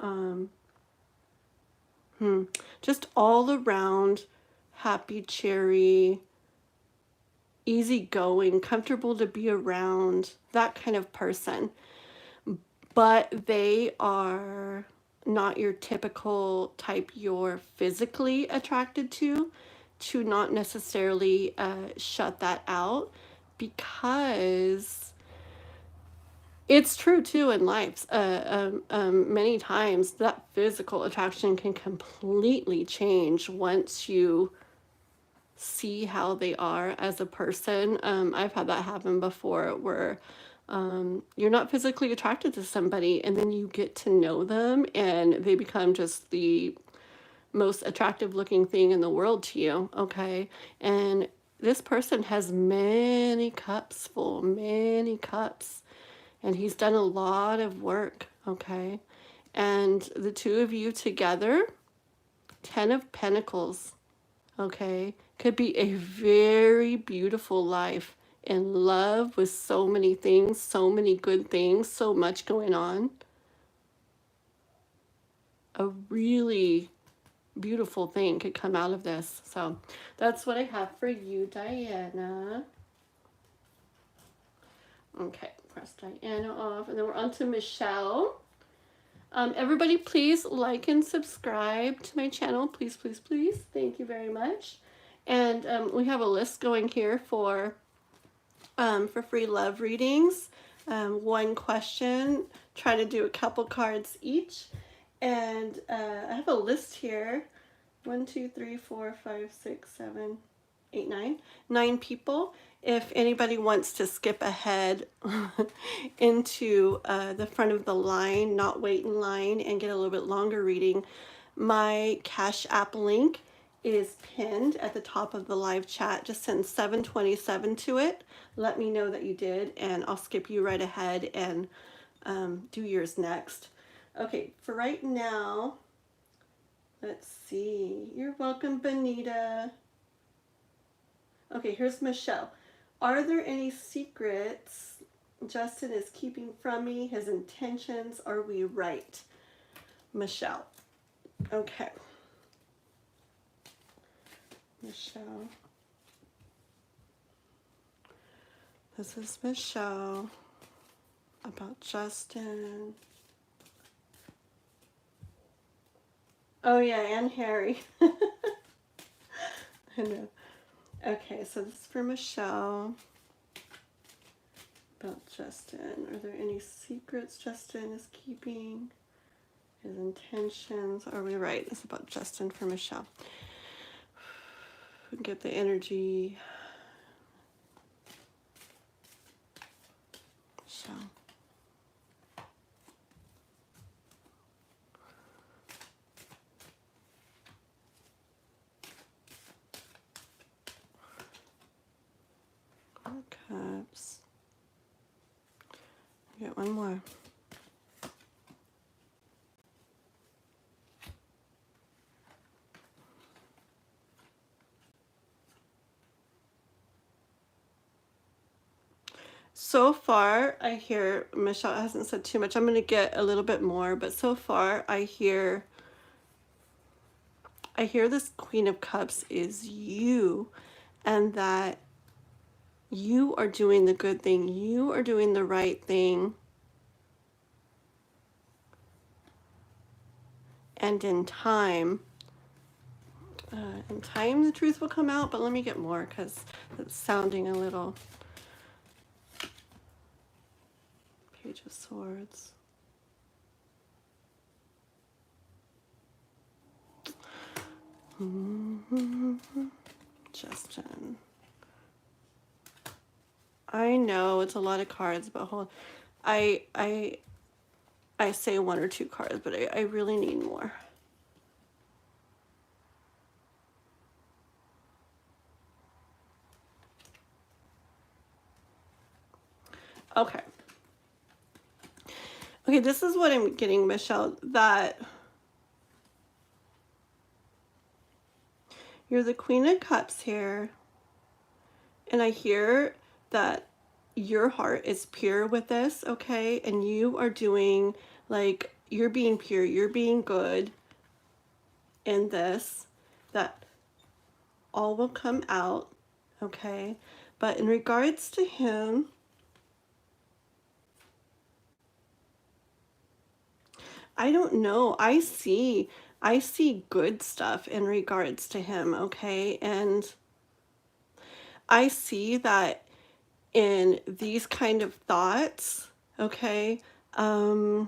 just all around happy, cheery, easygoing, comfortable to be around, that kind of person. But they are not your typical type you're physically attracted to not necessarily shut that out, because it's true too in life. Many times that physical attraction can completely change once you see how they are as a person. I've had that happen before, where you're not physically attracted to somebody, and then you get to know them and they become just the most attractive looking thing in the world to you, okay? And this person has many cups full, many cups, and he's done a lot of work, okay? And the two of you together, 10 of Pentacles, okay, could be a very beautiful life in love with so many things, so many good things, so much going on. A really beautiful thing could come out of this. So that's what I have for you, Diana. Okay, press Diana off, and then we're on to Michelle. Everybody, please like and subscribe to my channel. Please, please, please. Thank you very much. And we have a list going here for for free love readings. One question, try to do a couple cards each. And I have a list here. 1, 2, 3, 4, 5, 6, 7, 8, 9 people. If anybody wants to skip ahead into the front of the line, not wait in line and get a little bit longer reading, my Cash App link is pinned at the top of the live chat. Just send 727 to it. Let me know that you did, and I'll skip you right ahead and do yours next. Okay, for right now, let's see. You're welcome, Bonita. Okay, here's Michelle. Are there any secrets Justin is keeping from me? His intentions, are we right? Michelle. Okay. Michelle. This is Michelle about Justin. Oh yeah, and Harry. I know. Okay, so this is for Michelle about Justin. Are there any secrets Justin is keeping? His intentions, are we right? It's about Justin for Michelle. Get the energy. Michelle. Cups. Get one more. So far, I hear, Michelle hasn't said too much. I'm going to get a little bit more, but so far I hear this Queen of Cups is you, and that you are doing the good thing. You are doing the right thing. And in time, the truth will come out, but let me get more because it's sounding a little. Page of Swords. Justin. I know it's a lot of cards, but hold. I say one or two cards, but I really need more. Okay. Okay, this is what I'm getting, Michelle, that you're the Queen of Cups here, and I hear that your heart is pure with this, okay? And you are doing, like, you're being pure, you're being good in this, that all will come out, okay? But in regards to him, I don't know. I see good stuff in regards to him, okay? And I see that in these kind of thoughts, okay? I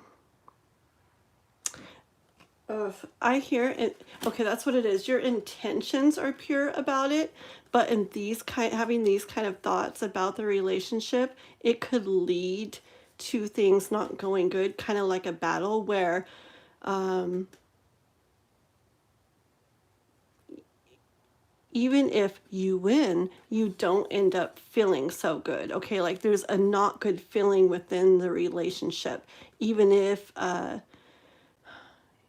hear it. Okay, that's what it is. Your intentions are pure about it, but in having these kind of thoughts about the relationship, it could lead to things not going good, kind of like a battle where even if you win, you don't end up feeling so good. Okay, like there's a not good feeling within the relationship, even if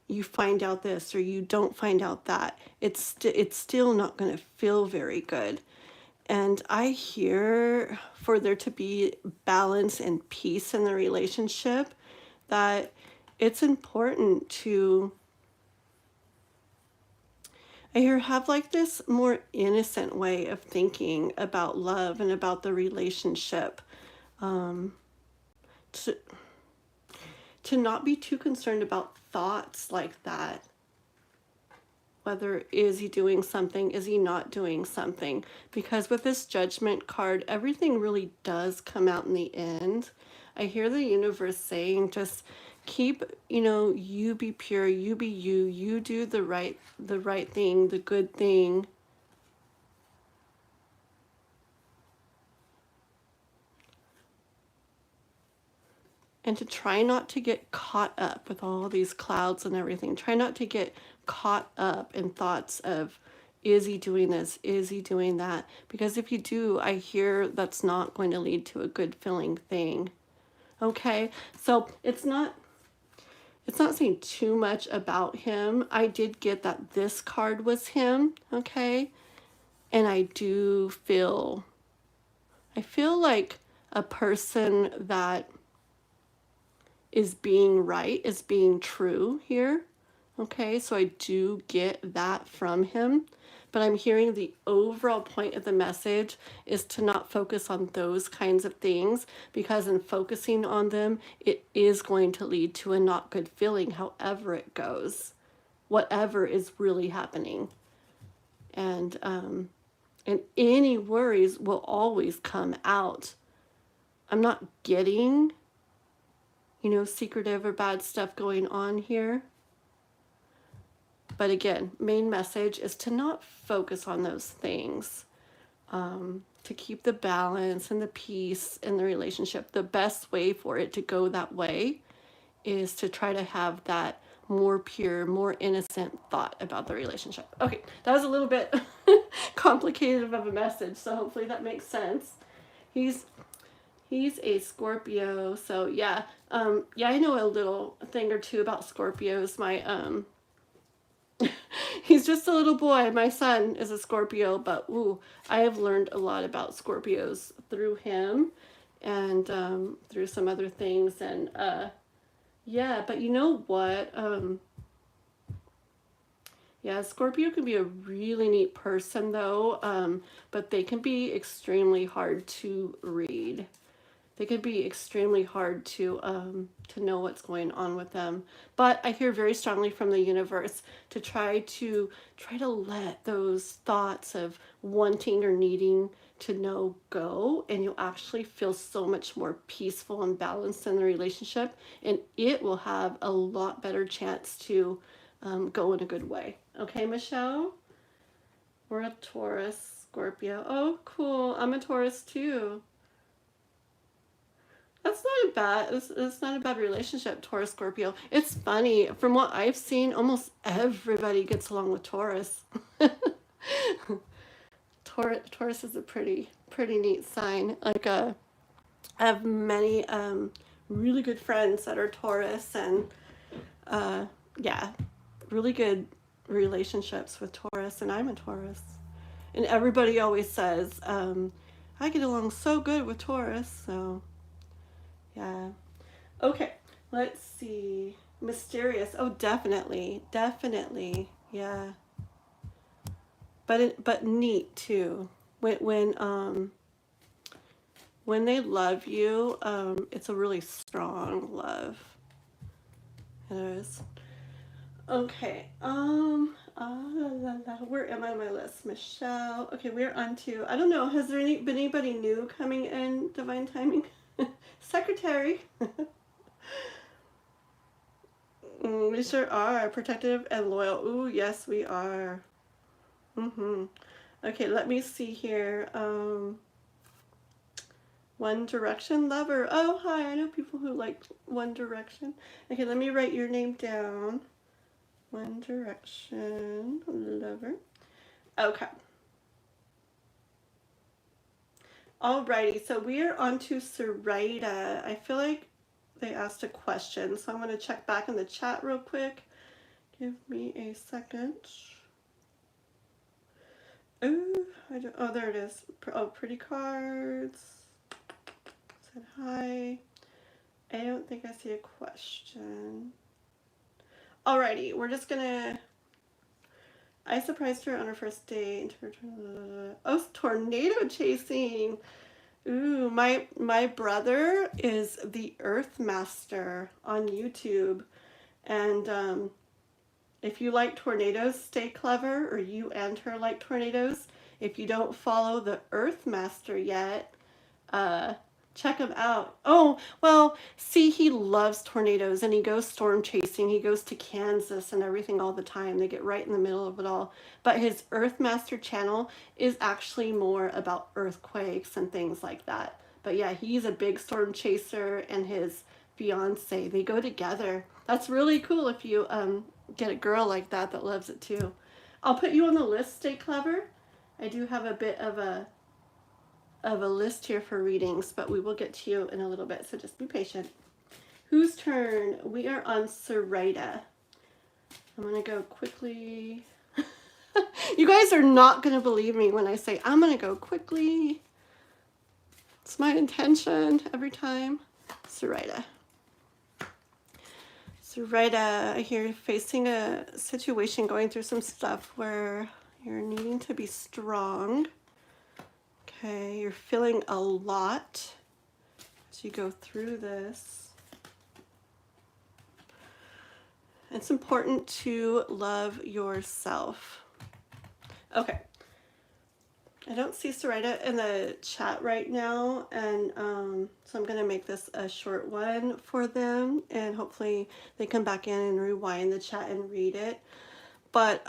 you find out this or you don't find out that. It's still not going to feel very good. And I hear for there to be balance and peace in the relationship, that it's important to, I hear, have like this more innocent way of thinking about love and about the relationship. To not be too concerned about thoughts like that. whether is he doing something, is he not doing something? Because with this Judgment card, everything really does come out in the end. I hear the universe saying, just keep, you be pure, you be you, you do the right thing, the good thing. And to try not to get caught up with all these clouds and everything. Try not to get caught up in thoughts of, is he doing this? Is he doing that? Because if you do, I hear that's not going to lead to a good feeling thing. Okay, so it's not saying too much about him. I did get that this card was him, okay? And I feel like a person that is being right, is being true here. Okay, so I do get that from him. But I'm hearing the overall point of the message is to not focus on those kinds of things, because in focusing on them, it is going to lead to a not good feeling, however it goes, whatever is really happening. And any worries will always come out. I'm not getting, secretive or bad stuff going on here. But again, main message is to not focus on those things, to keep the balance and the peace in the relationship. The best way for it to go that way is to try to have that more pure, more innocent thought about the relationship. Okay, that was a little bit complicated of a message, so hopefully that makes sense. He's a Scorpio, so yeah. I know a little thing or two about Scorpios. My he's just a little boy. My son is a Scorpio, but I have learned a lot about Scorpios through him and through some other things. And but you know what? Scorpio can be a really neat person though, but they can be extremely hard to read. They could be extremely hard to know what's going on with them. But I hear very strongly from the universe to try to let those thoughts of wanting or needing to know go, and you'll actually feel so much more peaceful and balanced in the relationship, and it will have a lot better chance to go in a good way. Okay, Michelle? We're a Taurus, Scorpio. Oh, cool. I'm a Taurus too. That's not a bad. It's not a bad relationship, Taurus Scorpio. It's funny, from what I've seen, almost everybody gets along with Taurus. Taurus is a pretty neat sign. Like I have many really good friends that are Taurus, and really good relationships with Taurus, and I'm a Taurus. And everybody always says, I get along so good with Taurus, so. Yeah. Okay. Let's see. Mysterious. Oh, definitely. Yeah. But neat too. When they love you, it's a really strong love. It is. Okay. Where am I on my list? Michelle. Okay, we're on to. I don't know. Has there been anybody new coming in Divine Timing? Secretary. We sure are protective and loyal. Ooh, yes, we are. Okay, let me see here. One Direction lover. Oh, hi. I know people who like One Direction. Okay, let me write your name down. One Direction lover. Okay. Alrighty, so we are on to Sarita. I feel like they asked a question, so I'm going to check back in the chat real quick. Give me a second. Oh, there it is. Oh, pretty cards. Said hi. I don't think I see a question. Alrighty, we're just gonna. I surprised her on her first date. Oh, tornado chasing. Ooh, my brother is the Earth Master on YouTube, and If you like tornadoes, stay clever, or you and her like tornadoes. If you don't follow the Earth Master yet, check him out. Oh, well, see, he loves tornadoes and he goes storm chasing. He goes to Kansas and everything all the time. They get right in the middle of it all. But his Earth Master channel is actually more about earthquakes and things like that. But yeah, he's a big storm chaser, and his fiance, they go together. That's really cool if you get a girl like that that loves it too. I'll put you on the list, stay clever. I do have a bit of a list here for readings, but we will get to you in a little bit, so just be patient. Whose turn? We are on Sarita. I'm going to go quickly. You guys are not going to believe me when I say I'm going to go quickly. It's my intention every time. Sarita. Sarita, I hear you're facing a situation, going through some stuff where you're needing to be strong. Okay, you're feeling a lot as you go through this. It's important to love yourself. Okay. I don't see Sarita in the chat right now, and so I'm going to make this a short one for them, and hopefully they come back in and rewind the chat and read it. But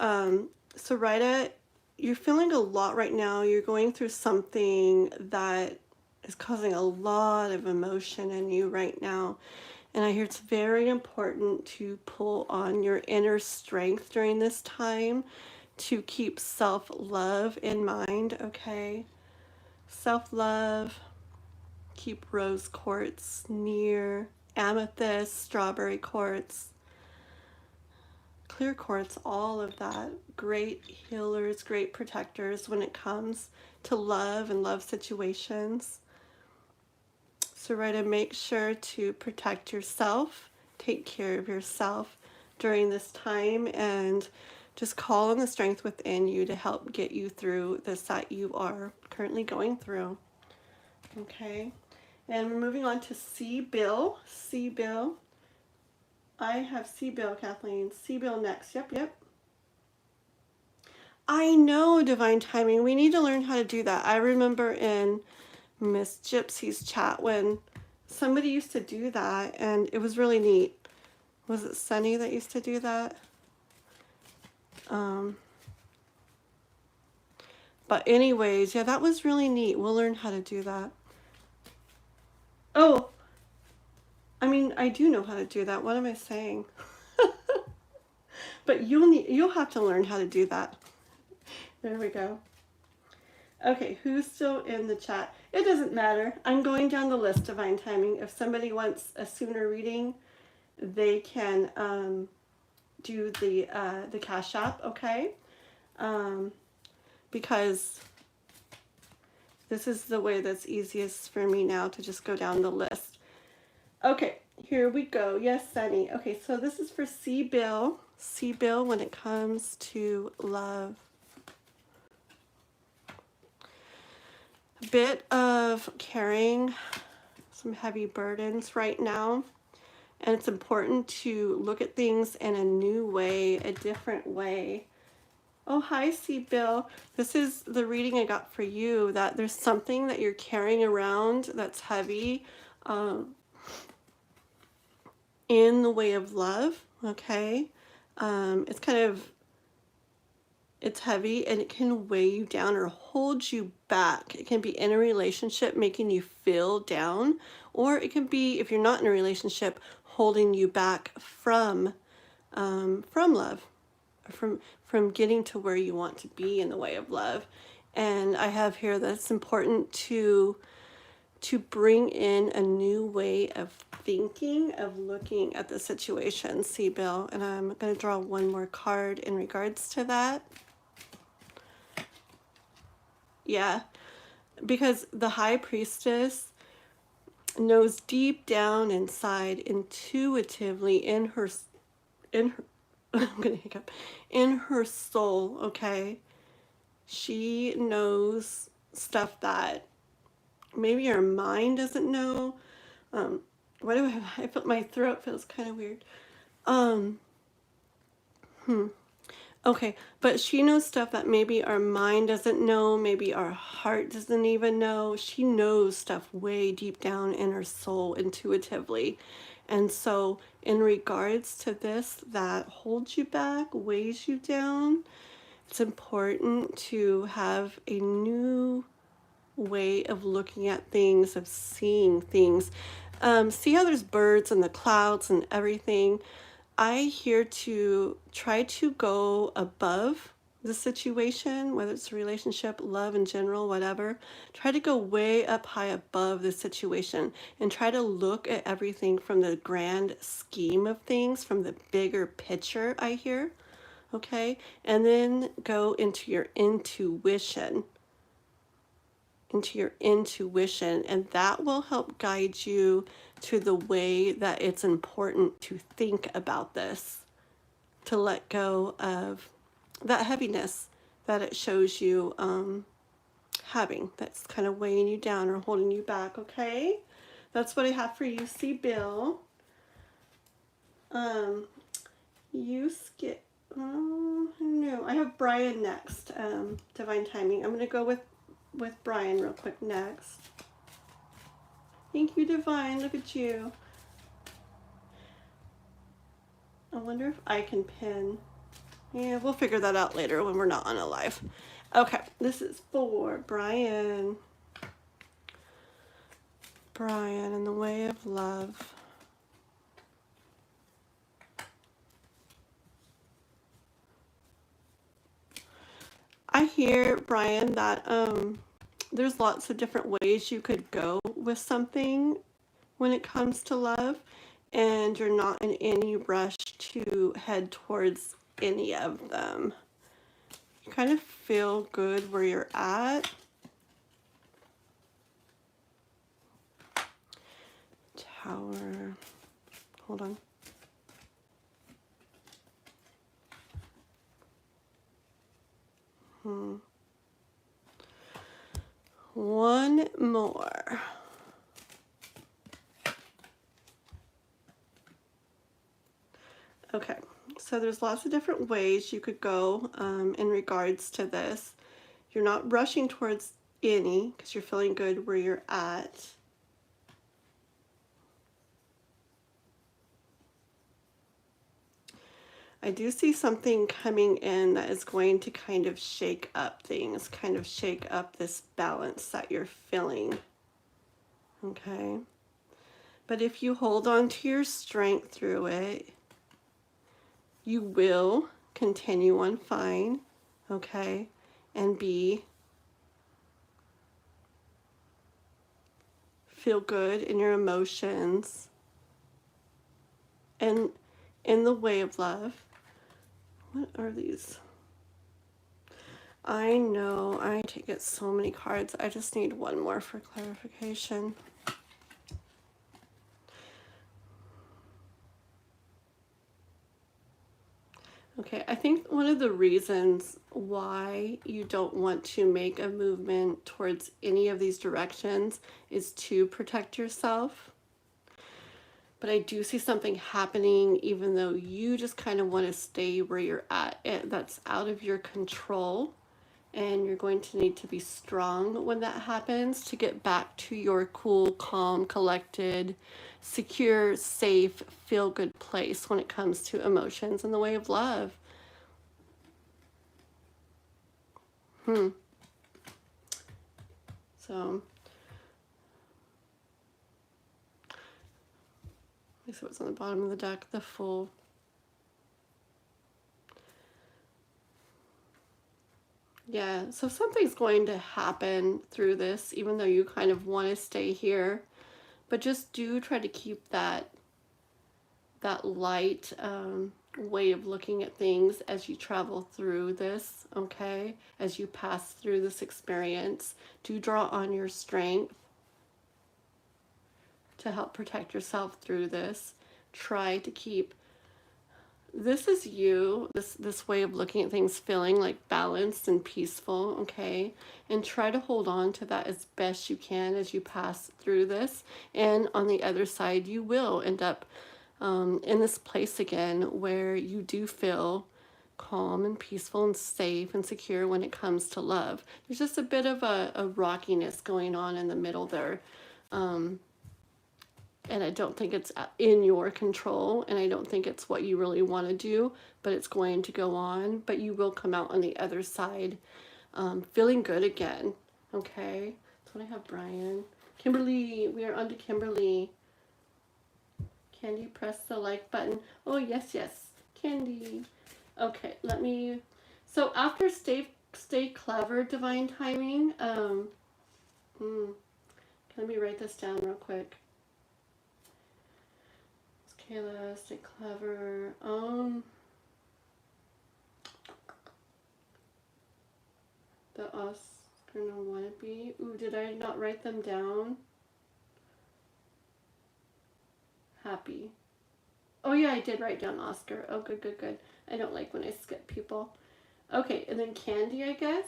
Sarita, you're feeling a lot right now. You're going through something that is causing a lot of emotion in you right now. And I hear it's very important to pull on your inner strength during this time, to keep self-love in mind, okay? Self-love, keep rose quartz near, amethyst, strawberry quartz, clear quartz, all of that. Great healers, great protectors when it comes to love and love situations. So, Rita, make sure to protect yourself, take care of yourself during this time, and just call on the strength within you to help get you through this that you are currently going through. Okay, and we're moving on to C. Bill. C. Bill. I have C. Bill, Kathleen. C. Bill next. Yep. I know, divine timing. We need to learn how to do that. I remember in Miss Gypsy's chat when somebody used to do that, and it was really neat. Was it Sunny that used to do that? But anyways, yeah, that was really neat. We'll learn how to do that. Oh, I mean, I do know how to do that. What am I saying? But you'll have to learn how to do that. There we go. Okay, who's still in the chat? It doesn't matter. I'm going down the list, divine timing. If somebody wants a sooner reading, they can do the Cash App, okay? Because this is the way that's easiest for me now to just go down the list. Okay, here we go. Yes, Sunny. Okay, so this is for C. Bill. C. Bill when it comes to love. A bit of carrying some heavy burdens right now. And it's important to look at things in a new way, a different way. Oh, hi, C. Bill. This is the reading I got for you, that there's something that you're carrying around that's heavy in the way of love, okay? It's heavy and it can weigh you down or hold you back. It can be in a relationship making you feel down, or it can be, if you're not in a relationship, holding you back from love, from getting to where you want to be in the way of love. And I have here that it's important to bring in a new way of thinking, of looking at the situation, C. Bill. And I'm going to draw one more card in regards to that. Yeah, because the High Priestess knows deep down inside, intuitively, in her I'm gonna hiccup, in her soul, okay, she knows stuff that maybe your mind doesn't know. What do I feel, my throat feels kind of weird. Hmm. Okay, but she knows stuff that maybe our mind doesn't know, maybe our heart doesn't even know. She knows stuff way deep down in her soul intuitively. And so, in regards to this that holds you back, weighs you down, it's important to have a new way of looking at things, of seeing things. See how there's birds and the clouds and everything. I here to try to go above the situation, whether it's a relationship, love in general, whatever. Try to go way up high above the situation and try to look at everything from the grand scheme of things, from the bigger picture, I hear. Okay? And then go into your intuition. Into your intuition, and that will help guide you to the way that it's important to think about this, to let go of that heaviness that it shows you having, that's kind of weighing you down or holding you back. Okay, that's what I have for you. See, Bill, you skip. Oh no, I have Brian next. Divine timing. I'm gonna go with Brian real quick next. Thank you, Divine. Look at you. I wonder if I can pin. Yeah, we'll figure that out later when we're not on a live. Okay, this is for Brian. Brian in the way of love. I hear, Brian, that there's lots of different ways you could go with something when it comes to love, and you're not in any rush to head towards any of them. You kind of feel good where you're at. Tower. Hold on. One more. Okay, so there's lots of different ways you could go in regards to this. You're not rushing towards any because you're feeling good where you're at. I do see something coming in that is going to kind of shake up things, kind of shake up this balance that you're feeling. Okay? But if you hold on to your strength through it, you will continue on fine, okay? And feel good in your emotions and in the way of love. What are these? I know I get so many cards. I just need one more for clarification. Okay, I think one of the reasons why you don't want to make a movement towards any of these directions is to protect yourself. But I do see something happening even though you just kind of want to stay where you're at. That's out of your control. And you're going to need to be strong when that happens to get back to your cool, calm, collected, secure, safe, feel-good place when it comes to emotions in the way of love. So, I see what's on the bottom of the deck, the Fool. Yeah, so something's going to happen through this, even though you kind of want to stay here. But just do try to keep that light way of looking at things as you travel through this, okay? As you pass through this experience, do draw on your strength to help protect yourself through this. Try to keep, this is you, this way of looking at things, feeling like balanced and peaceful, okay? And try to hold on to that as best you can as you pass through this. And on the other side, you will end up in this place again where you do feel calm and peaceful and safe and secure when it comes to love. There's just a bit of a rockiness going on in the middle there. And I don't think it's in your control, and I don't think it's what you really want to do, but it's going to go on. But you will come out on the other side feeling good again. Okay? That's what I have, Brian. Kimberly, we are on to Kimberly. Candy, press the like button. Oh, yes, yes. Candy. Okay, let me... So after stay clever, divine timing, let me write this down real quick. Kayla, stay clever. The Oscar no wannabe. Ooh, did I not write them down? Happy. Oh yeah, I did write down Oscar. Oh, good, good, good. I don't like when I skip people. Okay, and then Candy, I guess.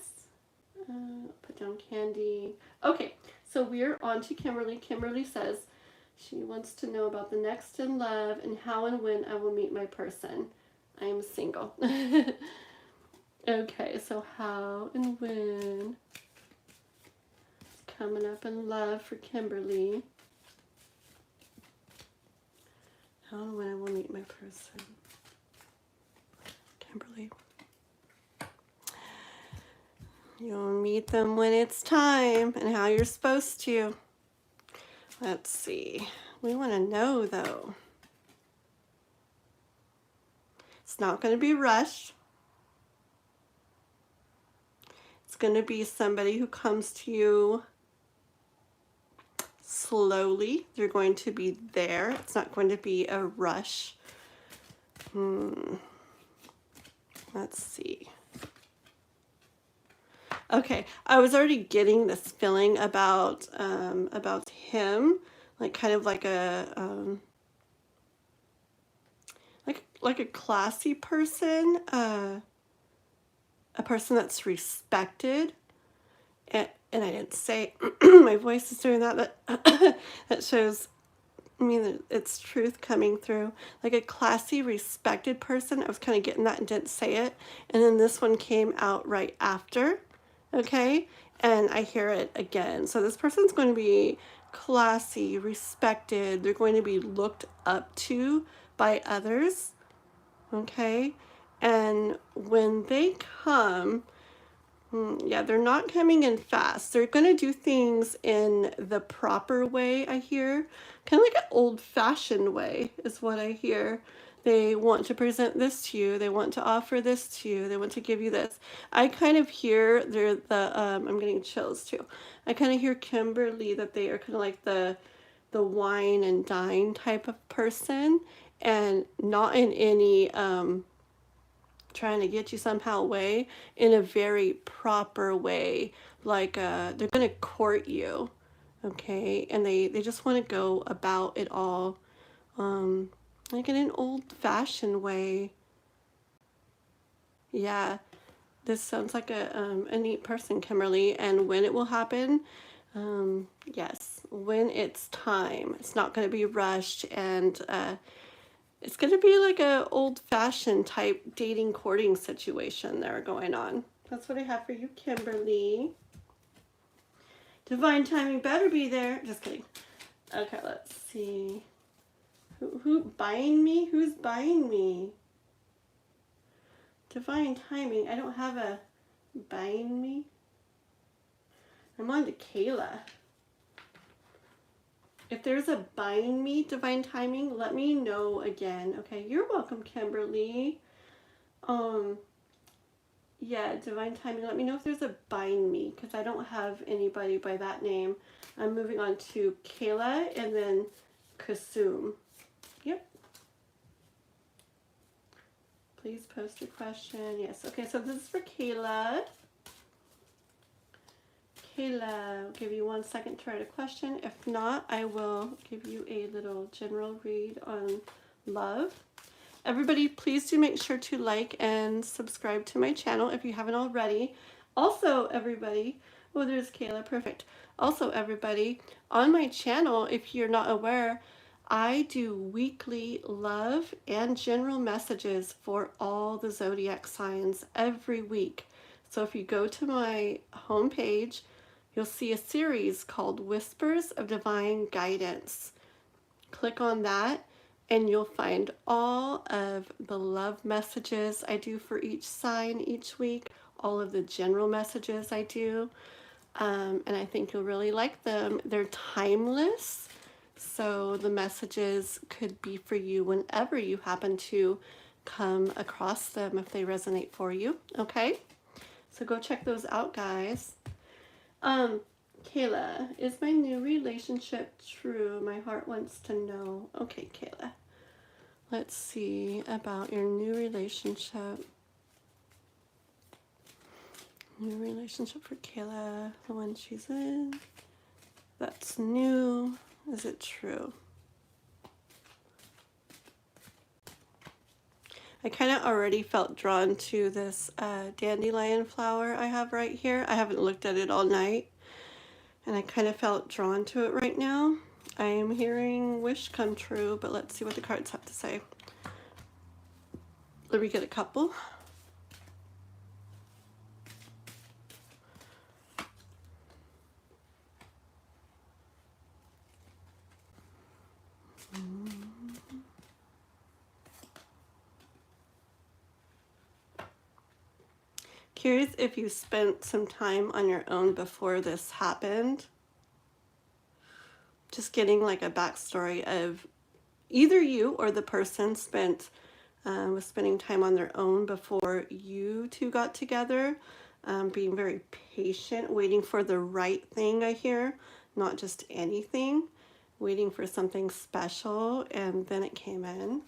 Put down Candy. Okay, so we're on to Kimberly. Kimberly says she wants to know about the next in love and how and when I will meet my person. I am single. Okay, so how and when is coming up in love for Kimberly. How and when I will meet my person. Kimberly. You'll meet them when it's time and how you're supposed to. Let's see. We want to know, though. It's not going to be rushed. It's going to be somebody who comes to you slowly. They're going to be there. It's not going to be a rush. Let's see. Okay, I was already getting this feeling about him, like kind of like a like a classy person, a person that's respected, and I didn't say my voice is doing that, but that shows. I mean, it's truth coming through. Like a classy, respected person. I was kind of getting that and didn't say it, and then this one came out right after. Okay, and I hear it again. So this person's going to be classy, respected. They're going to be looked up to by others. Okay, and when they come, yeah, they're not coming in fast. They're going to do things in the proper way, I hear. Kind of like an old-fashioned way is what I hear. They want to present this to you. They want to offer this to you. They want to give you this. I kind of hear I'm getting chills too. I kind of hear Kimberly that they are kind of like the wine and dine type of person, and not in any trying to get you somehow way, in a very proper way. Like they're going to court you, okay? And they just want to go about it all like in an old-fashioned way. Yeah, this sounds like a neat person, Kimberly. And when it will happen, yes, when it's time. It's not going to be rushed, and it's going to be like a old-fashioned type dating, courting situation there going on. That's what I have for you, Kimberly. Divine timing better be there. Just kidding. Okay, let's see. Who buying me? Who's buying me? Divine timing. I don't have a buying me. I'm on to Kayla. If there's a buying me, divine timing, let me know again. Okay, you're welcome, Kimberly. Yeah, divine timing. Let me know if there's a buying me, because I don't have anybody by that name. I'm moving on to Kayla and then Kasum. Yep. Please post a question. Yes. Okay, so this is for Kayla. Kayla, I'll give you 1 second to write a question. If not, I will give you a little general read on love. Everybody, please do make sure to like and subscribe to my channel if you haven't already. Also, everybody, oh, there's Kayla, perfect. Also, everybody, on my channel, if you're not aware, I do weekly love and general messages for all the zodiac signs every week. So if you go to my homepage, you'll see a series called Whispers of Divine Guidance. Click on that and you'll find all of the love messages I do for each sign each week, all of the general messages I do, and I think you'll really like them. They're timeless, so the messages could be for you whenever you happen to come across them if they resonate for you, okay? So go check those out, guys. Kayla, is my new relationship true? My heart wants to know. Okay, Kayla. Let's see about your new relationship. New relationship for Kayla, the one she's in. That's new. Is it true? I kind of already felt drawn to this dandelion flower I have right here. I haven't looked at it all night, and I kind of felt drawn to it right now. I am hearing wish come true, but let's see what the cards have to say. Let me get a couple. Curious if you spent some time on your own before this happened. Just getting like a backstory of either you or the person was spending time on their own before you two got together, being very patient, waiting for the right thing, I hear, not just anything, waiting for something special, and then it came in.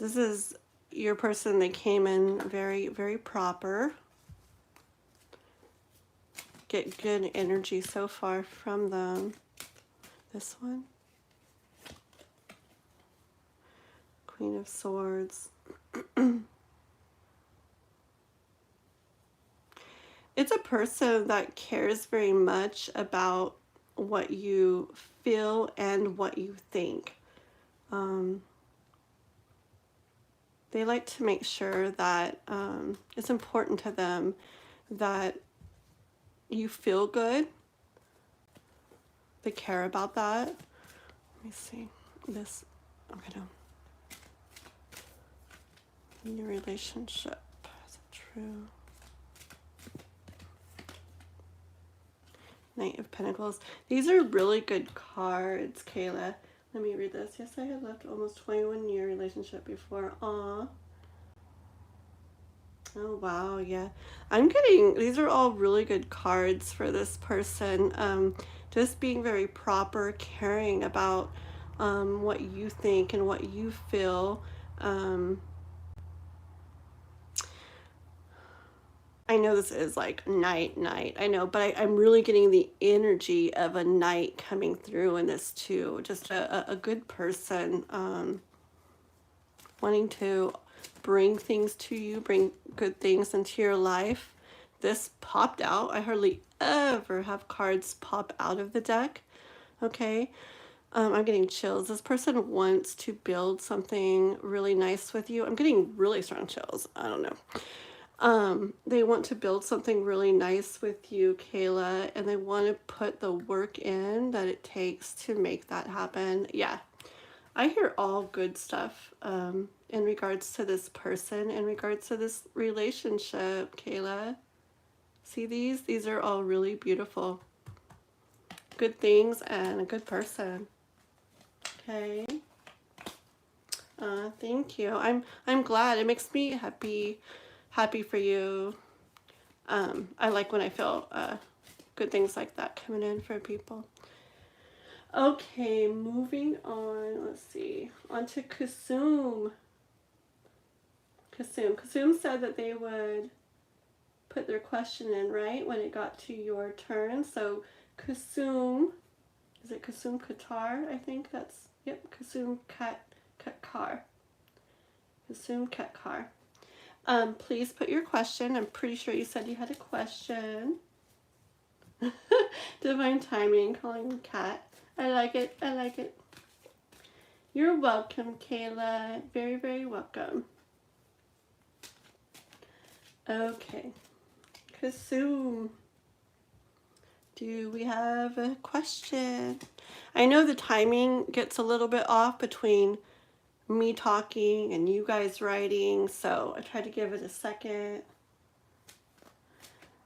This is your person that came in very, very proper. Get good energy so far from them. This one. Queen of Swords. It's a person that cares very much about what you feel and what you think. They like to make sure that it's important to them that you feel good. They care about that. Let me see. This, okay, no. Your relationship, is it true? Knight of Pentacles. These are really good cards, Kayla. Let me read this. Yes, I had left almost 21-year relationship before. Aw. Oh, wow, yeah. I'm getting, these are all really good cards for this person. Just being very proper, caring about what you think and what you feel. I know this is like night, I know, but I'm really getting the energy of a knight coming through in this too. Just a good person, wanting to bring things to you, bring good things into your life. This popped out. I hardly ever have cards pop out of the deck. Okay. I'm getting chills. This person wants to build something really nice with you. I'm getting really strong chills. I don't know. They want to build something really nice with you, Kayla, and they want to put the work in that it takes to make that happen. Yeah, I hear all good stuff in regards to this person, in regards to this relationship, Kayla. See these? These are all really beautiful. Good things and a good person. Okay. Thank you. I'm glad. It makes me happy for you. I like when I feel good things like that coming in for people. Okay, moving on. Let's see. On to Kasum. Kasum said that they would put their question in, right, when it got to your turn. So Kasum, is it Kasum Qatar? I think that's, yep, Kasum Qatar. Kasum Qatar. Please put your question. I'm pretty sure you said you had a question. Divine timing, calling him cat. I like it. I like it. You're welcome, Kayla. Very, very welcome. Okay. Kasum. Do we have a question? I know the timing gets a little bit off between me talking and you guys writing, so I tried to give it a second.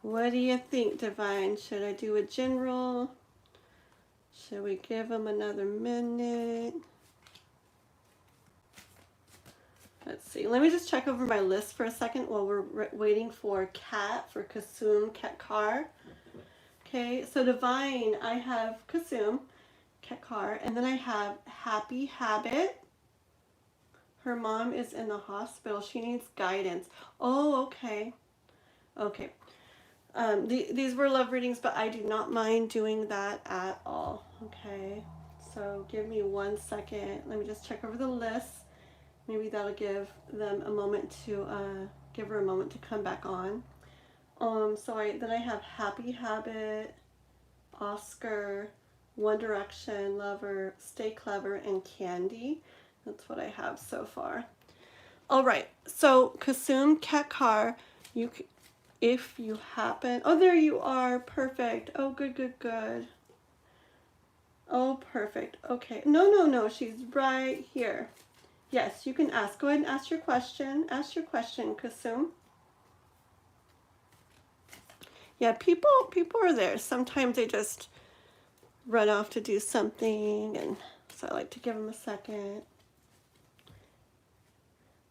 What do you think, Divine? Should I do a general? Should we give them another minute? Let's see. Let me just check over my list for a second while we're waiting for Kat, for Kasum, Kat Car. Okay, so Divine, I have Kasum, Kat Car, and then I have Happy Habit. Her mom is in the hospital. She needs guidance. Oh, okay. Okay. These were love readings, but I do not mind doing that at all. Okay. So give me 1 second. Let me just check over the list. Maybe that'll give them a moment to, give her a moment to come back on. Then I have Happy Habit, Oscar, One Direction, Lover, Stay Clever, and Candy. That's what I have so far. All right, so Kasum, Kat Car, if you happen, oh, there you are, perfect. Oh, good, good, good. Oh, perfect. Okay, no, she's right here. Yes, you can ask. Go ahead and ask your question. Ask your question, Kasum. Yeah, people are there. Sometimes they just run off to do something, and so I like to give them a second.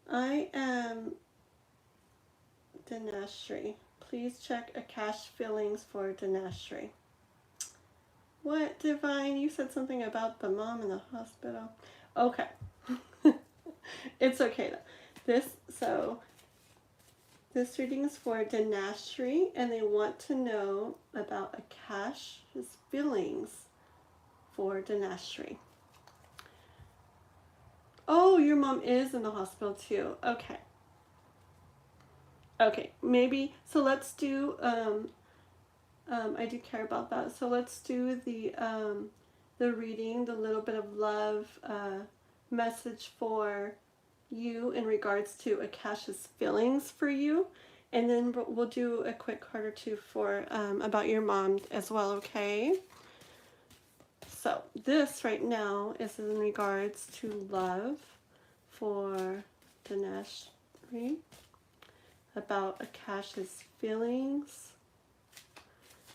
I am Dinashri. Please check Akash feelings for Dinashri. What, Divine? You said something about the mom in the hospital. Okay. It's okay though. This reading is for Dinashri, and they want to know about Akash's feelings for Dinashri. Oh, your mom is in the hospital too. Okay. Okay, maybe, so let's do, I do care about that. So let's do the reading, the little bit of love message for you in regards to Akash's feelings for you. And then we'll do a quick card or two for about your mom as well, okay? So this right now is in regards to love for Dinashri, about Akash's feelings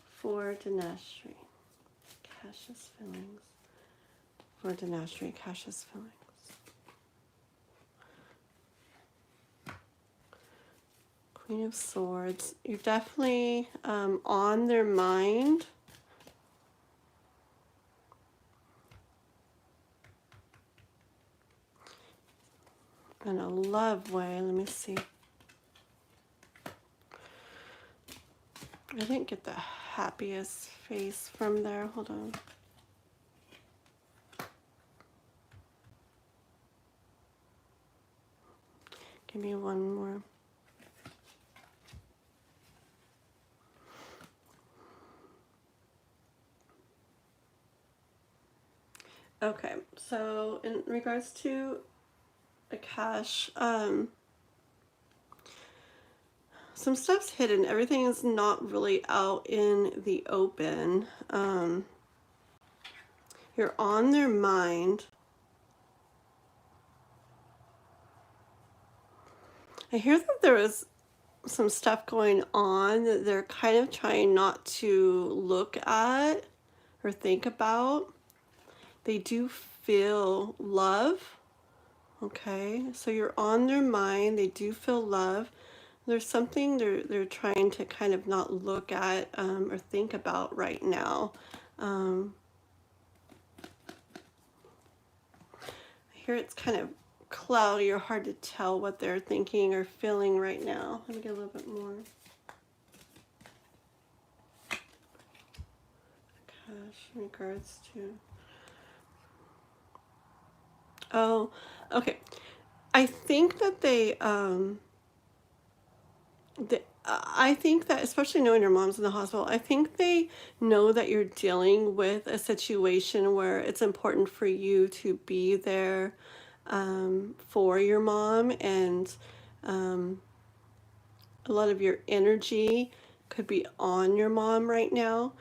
for Dinashri. Akash's feelings for Dinashri. Akash's feelings. Queen of Swords. You're definitely on their mind. In a love way. Let me see. I didn't get the happiest face from there. Hold on. Give me one more. Okay, so in regards to Akash, some stuff's hidden. Everything is not really out in the open. You're on their mind. I hear that there is some stuff going on that they're kind of trying not to look at or think about. They do feel love. Okay, so you're on their mind. They do feel love. There's something they're trying to kind of not look at or think about right now. I hear it's kind of cloudy or hard to tell what they're thinking or feeling right now. Let me get a little bit more. Gosh, in regards to... Oh, okay. I think that they, I think that, especially knowing your mom's in the hospital, I think they know that you're dealing with a situation where it's important for you to be there for your mom, and um, a lot of your energy could be on your mom right now,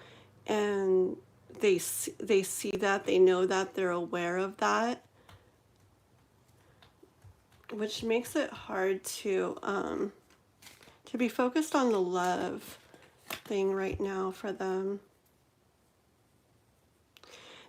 and they see that, they know that, they're aware of that, which makes it hard to be focused on the love thing right now for them.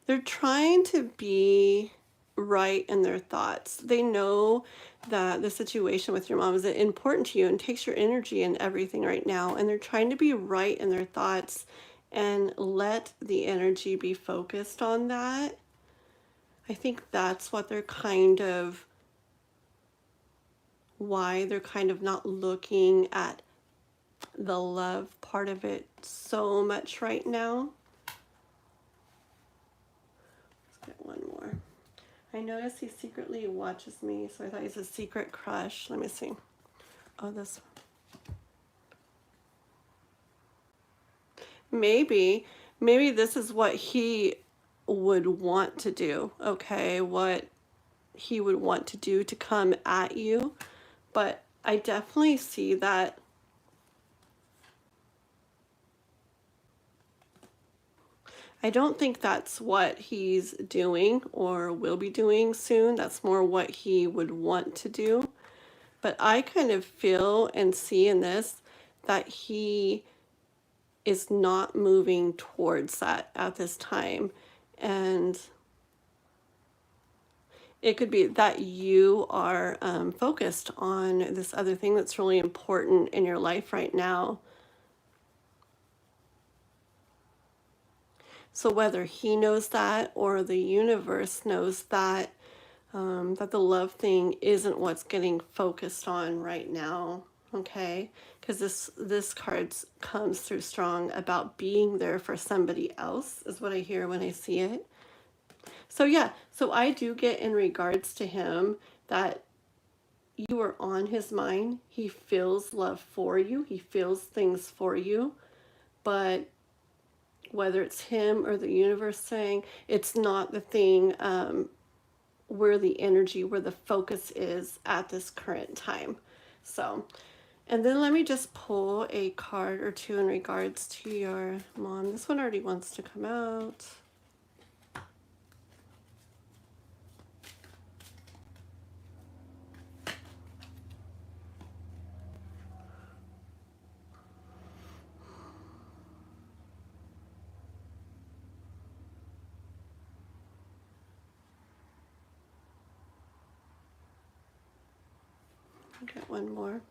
They're trying to be right in their thoughts. They know that the situation with your mom is important to you and takes your energy and everything right now, and they're trying to be right in their thoughts and let the energy be focused on that. I think that's what they're kind of, why they're kind of not looking at the love part of it so much right now. Let's get one more. I notice he secretly watches me, so I thought he's a secret crush. Let me see. Oh, this. Maybe this is what he would want to do, okay? What he would want to do to come at you. But I definitely see that I don't think that's what he's doing or will be doing soon. That's more what he would want to do. But I kind of feel and see in this that he is not moving towards that at this time. And it could be that you are focused on this other thing that's really important in your life right now. So whether he knows that or the universe knows that, that the love thing isn't what's getting focused on right now, okay? Because this card comes through strong about being there for somebody else, is what I hear when I see it. So yeah, so I do get in regards to him that you are on his mind. He feels love for you. He feels things for you. But whether it's him or the universe saying, it's not the thing where the energy, where the focus is at this current time. So, and then let me just pull a card or two in regards to your mom. This one already wants to come out. I'll get one more.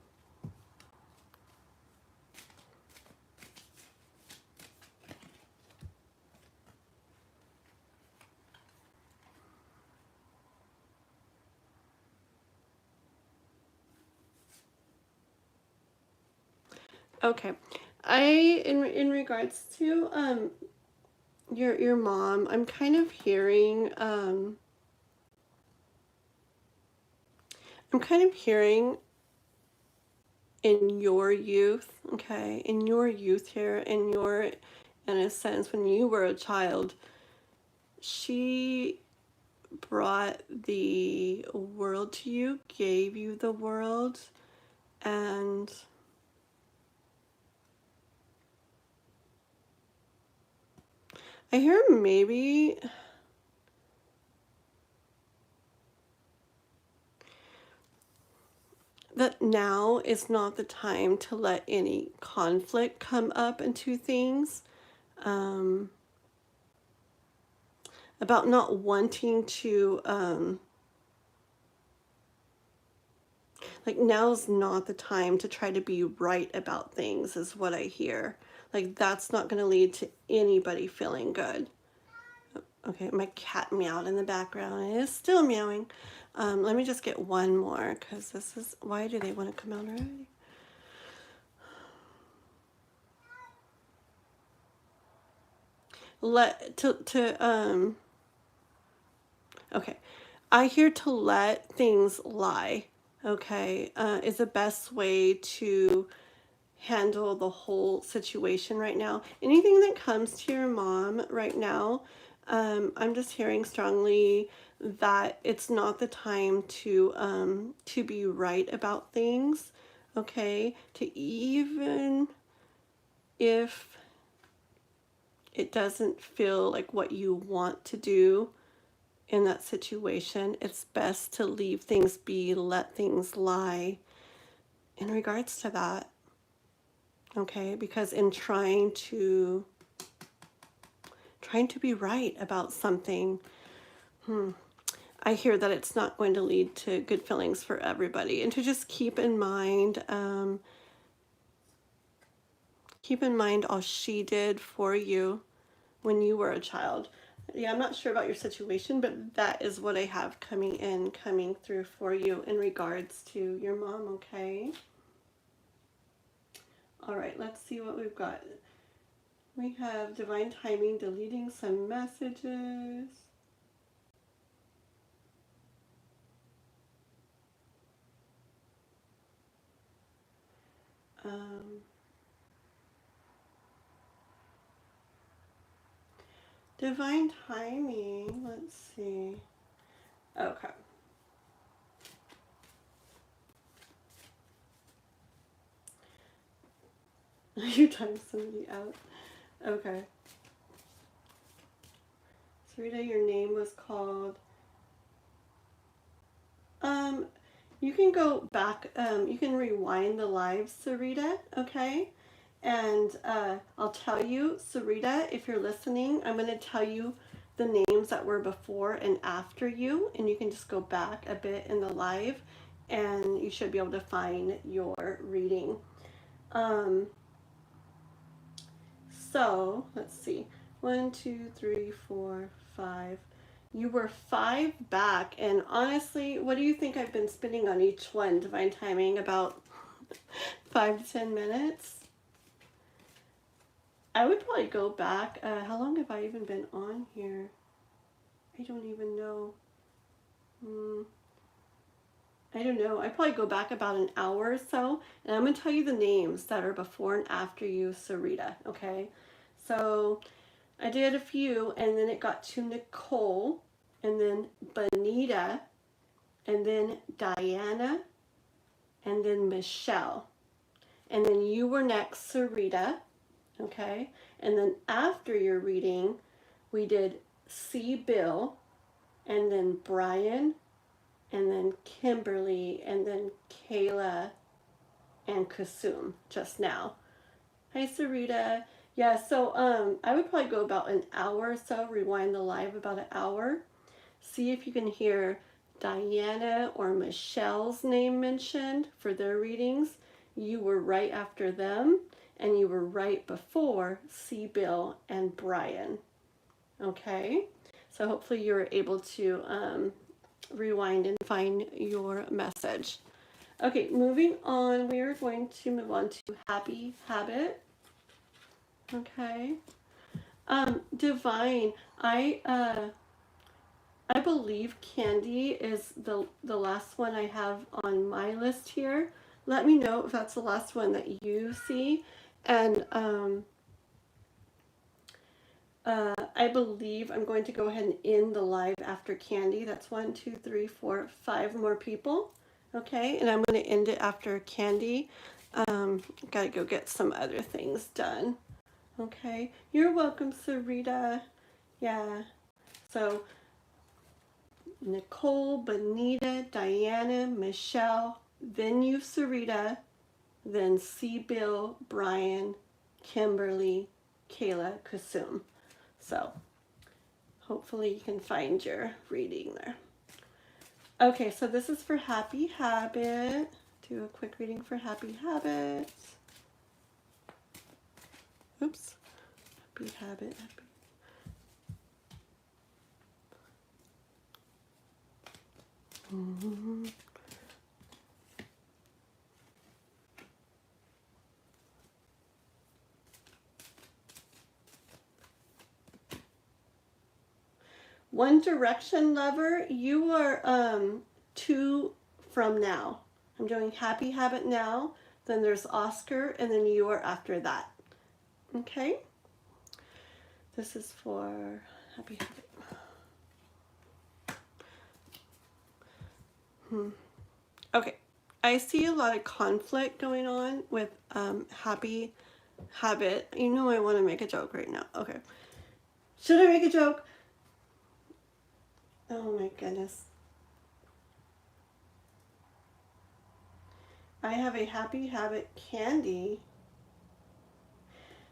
Okay, in regards to your mom, I'm kind of hearing in your youth, okay, in your youth here, in a sense, when you were a child, she brought the world to you, gave you the world, and I hear maybe that now is not the time to let any conflict come up into things, about not wanting to, like, now's not the time to try to be right about things, is what I hear. Like, that's not going to lead to anybody feeling good. Okay, my cat meowed in the background. It is still meowing. Let me just get one more, because this is, why do they want to come out already? Okay, I hear to let things lie, okay, is the best way to handle the whole situation right now. Anything that comes to your mom right now, I'm just hearing strongly that it's not the time to be right about things, okay? To even if it doesn't feel like what you want to do in that situation, it's best to leave things be, let things lie in regards to that, okay? Because in trying to be right about something, I hear that it's not going to lead to good feelings for everybody. And to just keep in mind all she did for you when you were a child. Yeah, I'm not sure about your situation, but that is what I have coming through for you in regards to your mom, okay? All right, let's see what we've got. We have divine timing, deleting some messages. Divine timing, let's see. Okay. You timed somebody out. Okay. Sarita, your name was called. You can go back, you can rewind the live, Sarita, okay? And I'll tell you, Sarita, if you're listening, I'm going to tell you the names that were before and after you, and you can just go back a bit in the live, and you should be able to find your reading. So, let's see. 1, 2, 3, 4, 5. You were 5 back, and honestly, what do you think I've been spending on each one? Divine timing, about 5 to 10 minutes. I would probably go back. How long have I even been on here? I don't even know. I don't know. I'd probably go back about an hour or so, and I'm going to tell you the names that are before and after you, Sarita, okay? So I did a few, and then it got to Nicole, and then Bonita, and then Diana, and then Michelle. And then you were next, Sarita, okay? And then after your reading, we did C. Bill, and then Brian, and then Kimberly, and then Kayla, and Kasum just now. Hi, Sarita. Yeah, so I would probably go about an hour or so, rewind the live about an hour. See if you can hear Diana or Michelle's name mentioned for their readings. You were right after them, and you were right before C. Bill and Brian. Okay, so hopefully you were able to rewind and find your message. Okay, moving on, we are going to move on to Happy Habit. Okay. Divine, I believe Candy is the last one I have on my list here. Let me know if that's the last one that you see. And I believe I'm going to go ahead and end the live after Candy. That's 1, 2, 3, 4, 5 more people. Okay, and I'm going to end it after Candy. Gotta go get some other things done. Okay, you're welcome, Sarita. Yeah, so Nicole, Bonita, Diana, Michelle, then you, Sarita, then C. Bill, Brian, Kimberly, Kayla, Kasum. So hopefully you can find your reading there. Okay, so this is for Happy Habit. Do a quick reading for Happy Habit. Oops. Happy Habit. One Direction lover, you are 2 from now. I'm doing Happy Habit now. then there's Oscar, and then you are after that. Okay? This is for Happy Habit. Okay. I see a lot of conflict going on with Happy Habit. You know I want to make a joke right now. Okay. Should I make a joke? Oh my goodness. I have a Happy Habit candy.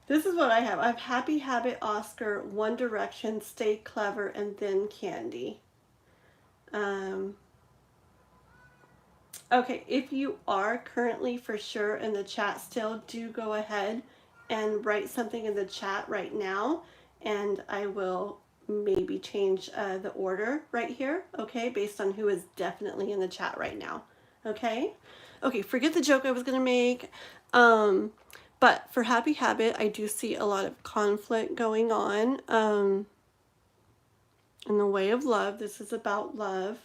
This is what I have. I have Happy Habit, Oscar, One Direction, Stay Clever, and then candy. Okay, if you are currently for sure in the chat still, do go ahead and write something in the chat right now, and I will maybe change the order right here, okay, based on who is definitely in the chat right now, okay? Okay, forget the joke I was going to make, but for Happy Habit, I do see a lot of conflict going on in the way of love. This is about love.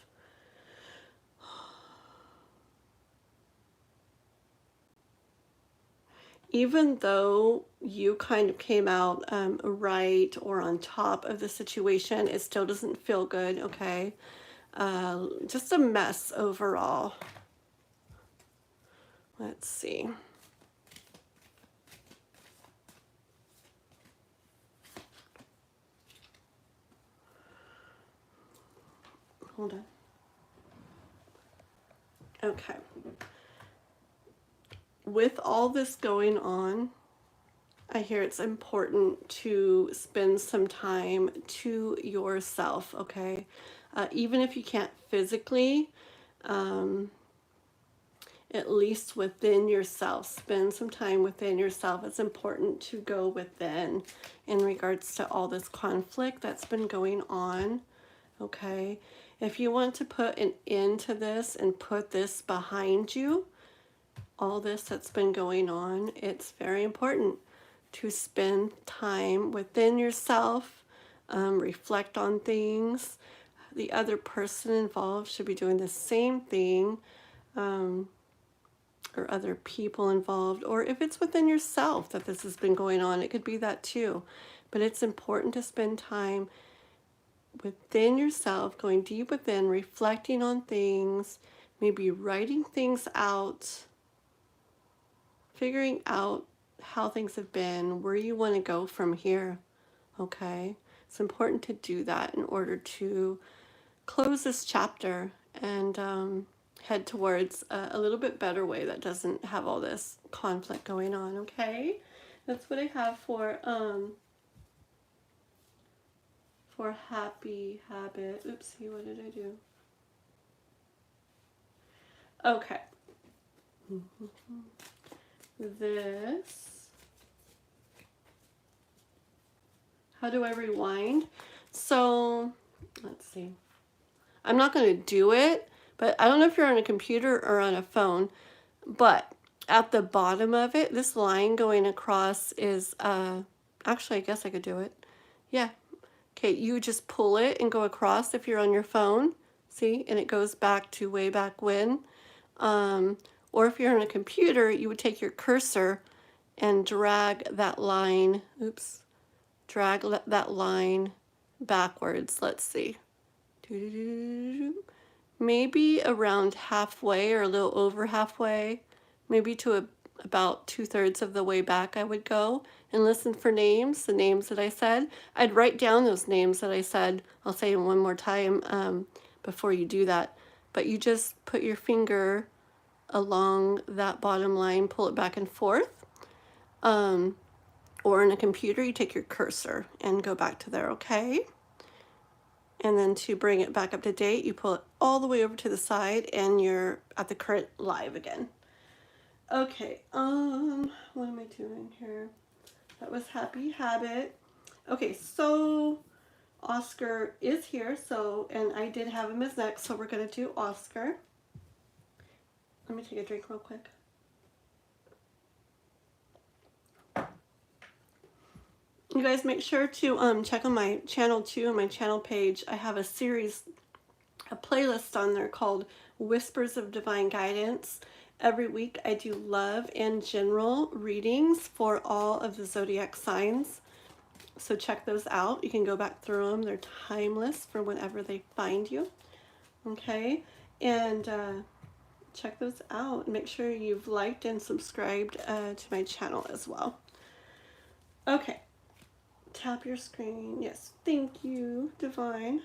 Even though you kind of came out right or on top of the situation, it still doesn't feel good, okay? Just a mess overall. Let's see. Hold on. Okay. With all this going on, I hear it's important to spend some time to yourself, okay? Even if you can't physically, at least within yourself, spend some time within yourself. It's important to go within in regards to all this conflict that's been going on, okay? If you want to put an end to this and put this behind you, all this that's been going on, it's very important to spend time within yourself, reflect on things. The other person involved should be doing the same thing, or other people involved, or if it's within yourself that this has been going on, it could be that too. But it's important to spend time within yourself, going deep within, reflecting on things, maybe writing things out, figuring out how things have been, where you want to go from here, okay? It's important to do that in order to close this chapter and head towards a little bit better way that doesn't have all this conflict going on, okay? That's what I have for Happy Habit. Oopsie, what did I do? Okay. This. How do I rewind? So, let's see. I'm not going to do it, but I don't know if you're on a computer or on a phone, but at the bottom of it, this line going across is, actually, I guess I could do it. Yeah. Okay, you just pull it and go across if you're on your phone. See? And it goes back to way back when. Or if you're on a computer, you would take your cursor and drag that line, drag that line backwards. Let's see. Maybe around halfway or a little over halfway, maybe to about 2/3 of the way back I would go and listen for names, the names that I said. I'd write down those names that I said. I'll say them one more time before you do that. But you just put your finger along that bottom line, pull it back and forth. Or in a computer, you take your cursor and go back to there, okay? And then to bring it back up to date, you pull it all the way over to the side and you're at the current live again. Okay, what am I doing here? That was Happy Habit. Okay, so Oscar is here, and I did have him as next, so we're gonna do Oscar. Let me take a drink real quick. You guys make sure to check on my channel too, on my channel page. I have a playlist on there called Whispers of Divine Guidance. Every week I do love and general readings for all of the zodiac signs. So check those out. You can go back through them. They're timeless for whenever they find you. Okay, and check those out. Make sure you've liked and subscribed to my channel as well. Okay, tap your screen. Yes, thank you, Divine.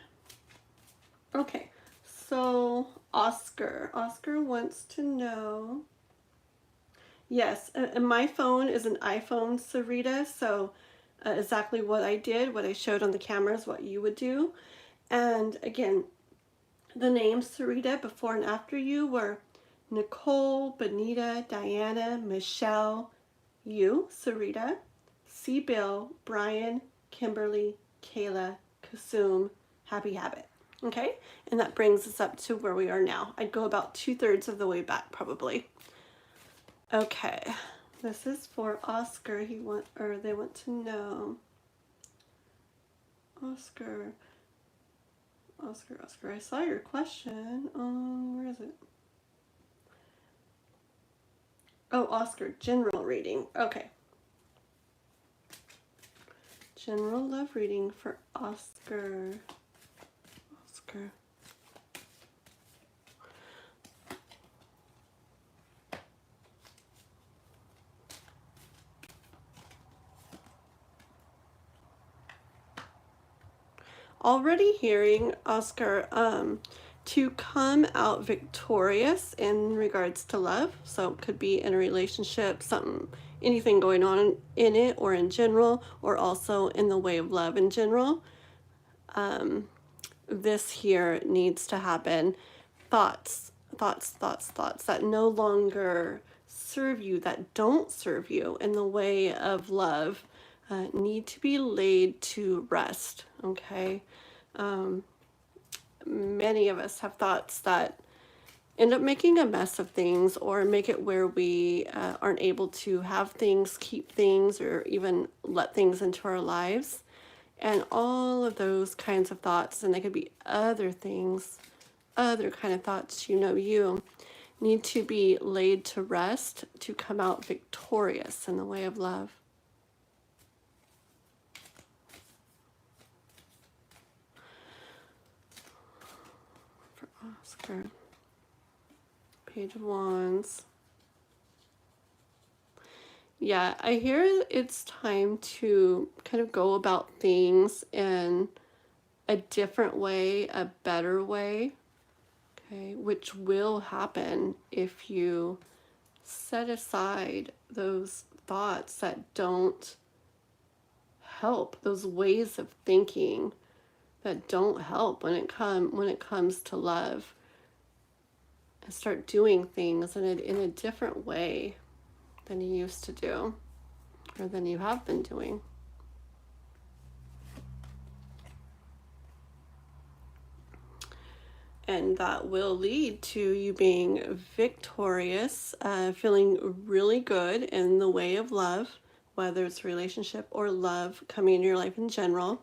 Okay, so Oscar wants to know. Yes, and my phone is an iPhone, Sarita, so exactly what I did, what I showed on the camera is what you would do. And again, the names Sarita before and after you were Nicole, Bonita, Diana, Michelle, you, Sarita, C. Bill, Brian, Kimberly, Kayla, Kasum, Happy Habit. Okay, and that brings us up to where we are now. I'd go about 2/3 of the way back probably. Okay, this is for Oscar. They want to know. Oscar, I saw your question. Where is it? Oh, Oscar, general reading. Okay. General love reading for Oscar. Already hearing Oscar to come out victorious in regards to love. So it could be in a relationship, anything going on in it or in general, or also in the way of love in general. This here needs to happen. Thoughts that no longer serve you, that don't serve you in the way of love, need to be laid to rest. Okay. Many of us have thoughts that end up making a mess of things, or make it where we aren't able to have things, keep things, or even let things into our lives. And all of those kinds of thoughts, and they could be other things, other kind of thoughts, you need to be laid to rest to come out victorious in the way of love. For Oscar, Page of Wands. Yeah, I hear it's time to kind of go about things in a different way, a better way, okay, which will happen if you set aside those thoughts that don't help, those ways of thinking that don't help when it comes to love, and start doing things in a different way than you used to do, or than you have been doing. And that will lead to you being victorious, feeling really good in the way of love, whether it's relationship or love coming in your life in general.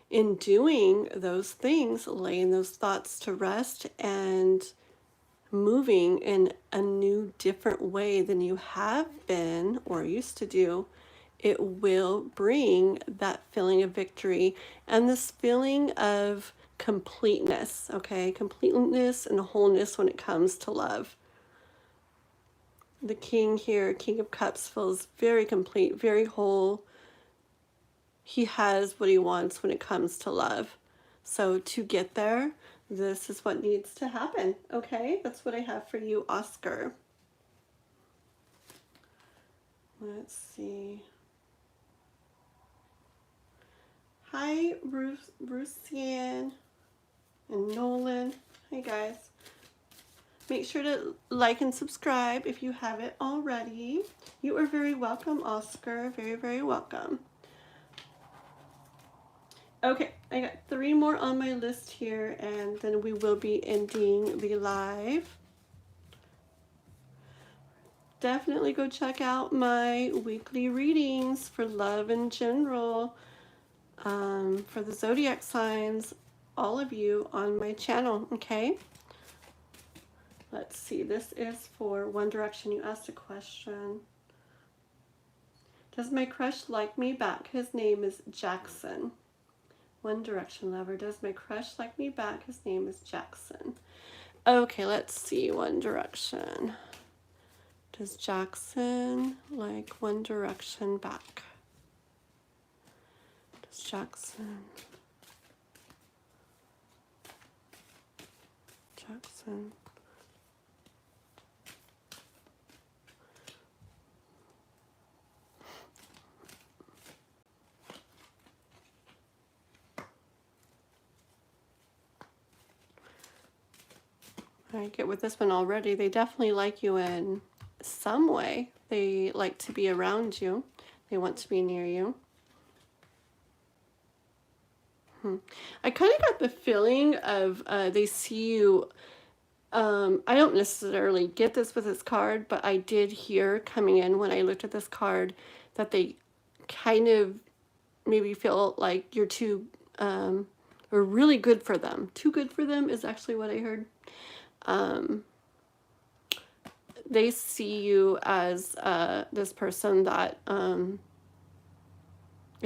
In doing those things, laying those thoughts to rest and moving in a new, different way than you have been or used to do, it will bring that feeling of victory and this feeling of completeness, okay? Completeness and wholeness when it comes to love. The King here, King of Cups, feels very complete, very whole. He has what he wants when it comes to love. So to get there, this is what needs to happen, okay? That's what I have for you, Oscar. Let's see. Hi, Rusian and Nolan. Hi, guys. Make sure to like and subscribe if you haven't already. You are very welcome, Oscar. Very, very welcome. Okay, I got 3 more on my list here, and then we will be ending the live. Definitely go check out my weekly readings for love in general, for the zodiac signs, all of you on my channel, okay? Let's see, this is for One Direction. You asked a question. Does my crush like me back? His name is Jackson. One Direction lover. Does my crush like me back? His name is Jackson. Okay, let's see. One Direction. Does Jackson like One Direction back? Does Jackson? I get with this one already. They definitely like you in some way. They like to be around you. They want to be near you. I kind of got the feeling of they see you. I don't necessarily get this with this card, but I did hear coming in when I looked at this card that they kind of maybe feel like you're too, or really good for them. Too good for them is actually what I heard. They see you as this person that, I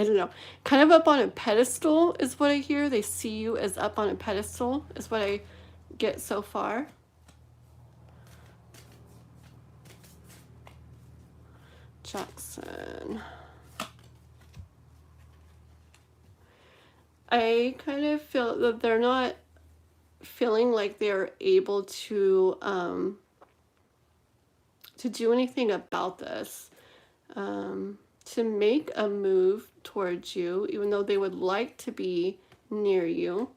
don't know, kind of up on a pedestal is what I hear. They see you as up on a pedestal is what I get so far. Jackson. I kind of feel that they're not feeling like they're able to do anything about this, to make a move towards you, even though they would like to be near you,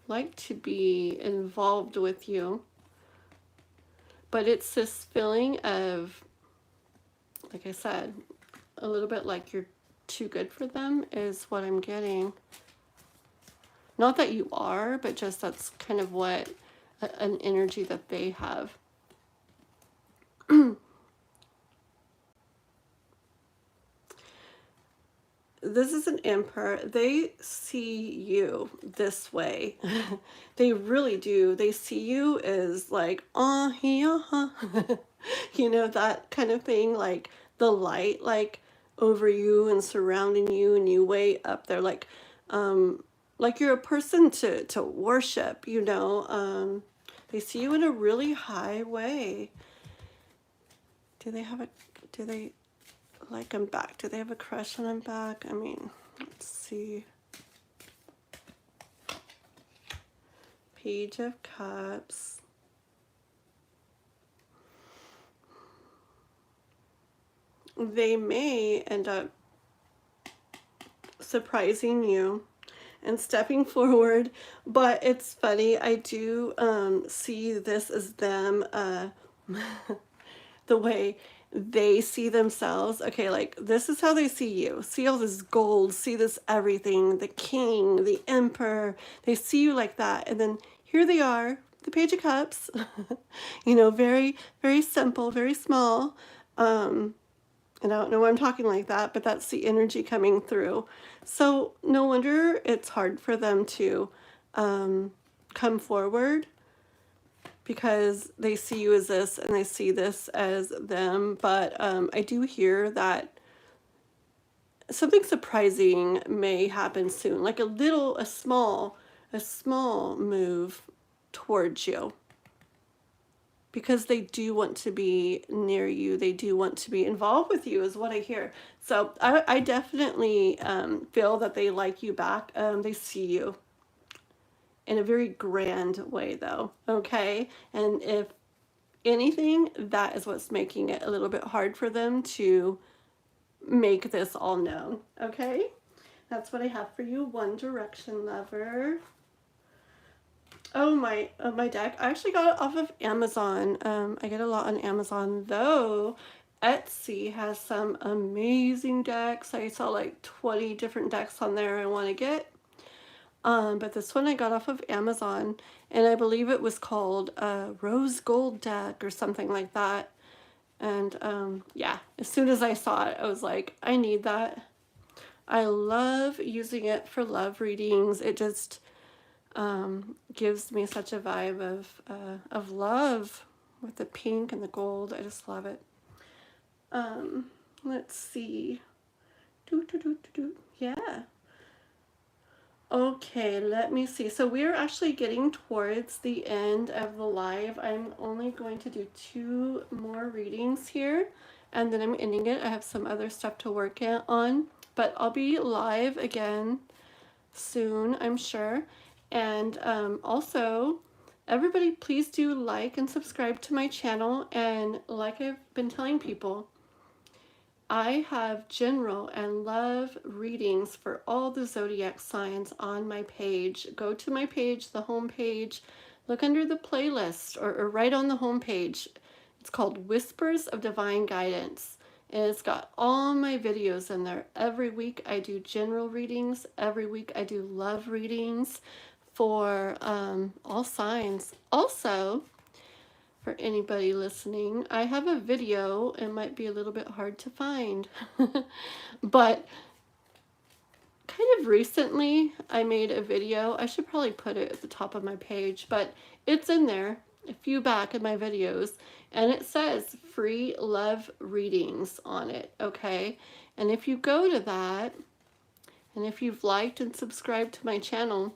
like to be involved with you. But it's this feeling of, like I said, a little bit like you're too good for them is what I'm getting. Not that you are, but just that's kind of what an energy that they have. This is an emperor. They see you this way. They really do. They see you as like, yeah, you know, that kind of thing, like the light, like over you and surrounding you, and you way up there, like you're a person to worship, you know. They see you in a really high way. Do they like him back? Do they have a crush on him back? I mean, let's see. Page of Cups. They may end up surprising you and stepping forward, but it's funny. I do see this as them, the way they see themselves. Okay, like this is how they see you. See all this gold, see this everything, the king, the emperor. They see you like that. And then here they are, the Page of Cups, you know, very, very simple, very small. And I don't know why I'm talking like that, but that's the energy coming through. So no wonder it's hard for them to come forward, because they see you as this and they see this as them. But I do hear that something surprising may happen soon, like a small move towards you, because they do want to be near you. They do want to be involved with you is what I hear. So I definitely feel that they like you back. They see you in a very grand way though, okay? And if anything, that is what's making it a little bit hard for them to make this all known, okay? That's what I have for you, One Direction lover. Oh, my deck. I actually got it off of Amazon. I get a lot on Amazon, though Etsy has some amazing decks. I saw like 20 different decks on there I want to get. But this one I got off of Amazon, and I believe it was called Rose Gold Deck or something like that. And yeah, as soon as I saw it, I was like, I need that. I love using it for love readings. It just, gives me such a vibe of love with the pink and the gold. I just love it. Let's see. Yeah. Okay, let me see. So we're actually getting towards the end of the live. I'm only going to do 2 more readings here, and then I'm ending it. I have some other stuff to work on, but I'll be live again soon, I'm sure. And also, everybody please do like and subscribe to my channel. And like I've been telling people, I have general and love readings for all the zodiac signs on my page. Go to my page, the home page, look under the playlist, or right on the home page. It's called Whispers of Divine Guidance. And it's got all my videos in there. Every week I do general readings. Every week I do love readings for all signs. Also, for anybody listening, I have a video. It might be a little bit hard to find, but kind of recently I made a video. I should probably put it at the top of my page, but it's in there, a few back in my videos, and it says free love readings on it, okay? And if you go to that, and if you've liked and subscribed to my channel,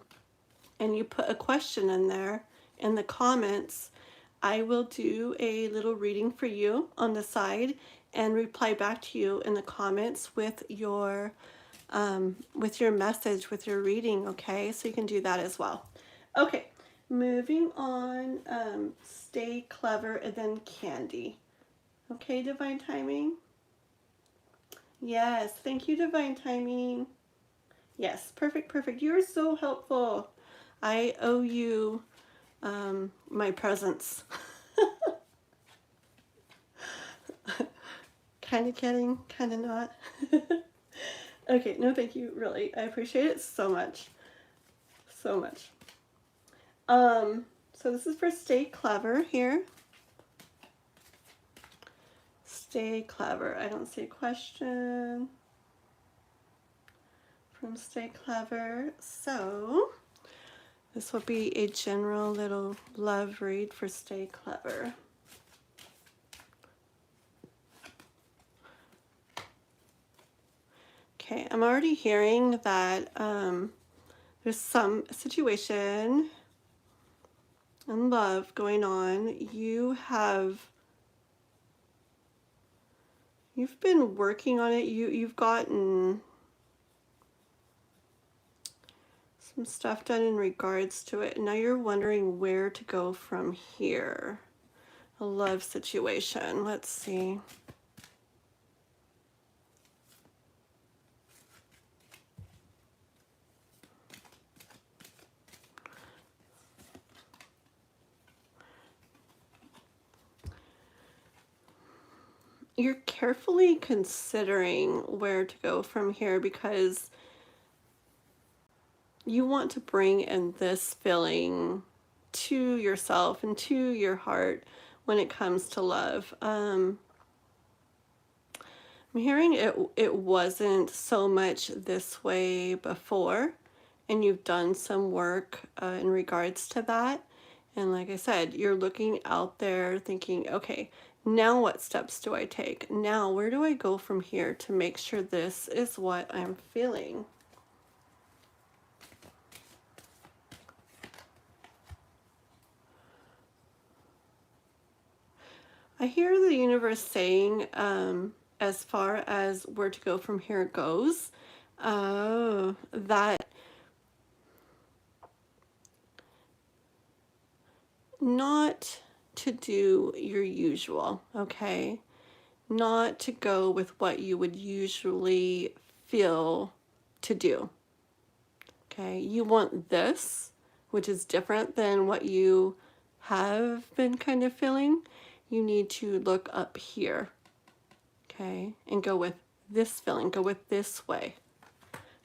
and you put a question in there in the comments, I will do a little reading for you on the side and reply back to you in the comments with your message, with your reading, okay? So you can do that as well. Okay, moving on, stay clever, and then Candy. Okay, Divine Timing? Yes, thank you, Divine Timing. Yes, perfect, perfect. You're so helpful. I owe you my presence. Kind of kidding, kind of not. Okay, no thank you, really. I appreciate it so much. So much. So this is for Stay Clever here. Stay Clever. I don't see a question from Stay Clever. So this will be a general little love read for Stay Clever. Okay, I'm already hearing that there's some situation in love going on. You've been working on it. You've gotten some stuff done in regards to it, and now you're wondering where to go from here. A love situation. Let's see. You're carefully considering where to go from here because you want to bring in this feeling to yourself and to your heart when it comes to love. I'm hearing it wasn't so much this way before, and you've done some work in regards to that. And like I said, you're looking out there thinking, okay, now what steps do I take? Now where do I go from here to make sure this is what I'm feeling? I hear the universe saying, as far as where to go from here goes, that not to do your usual, okay? Not to go with what you would usually feel to do, okay? You want this, which is different than what you have been kind of feeling. You need to look up here, okay? And go with this feeling, go with this way.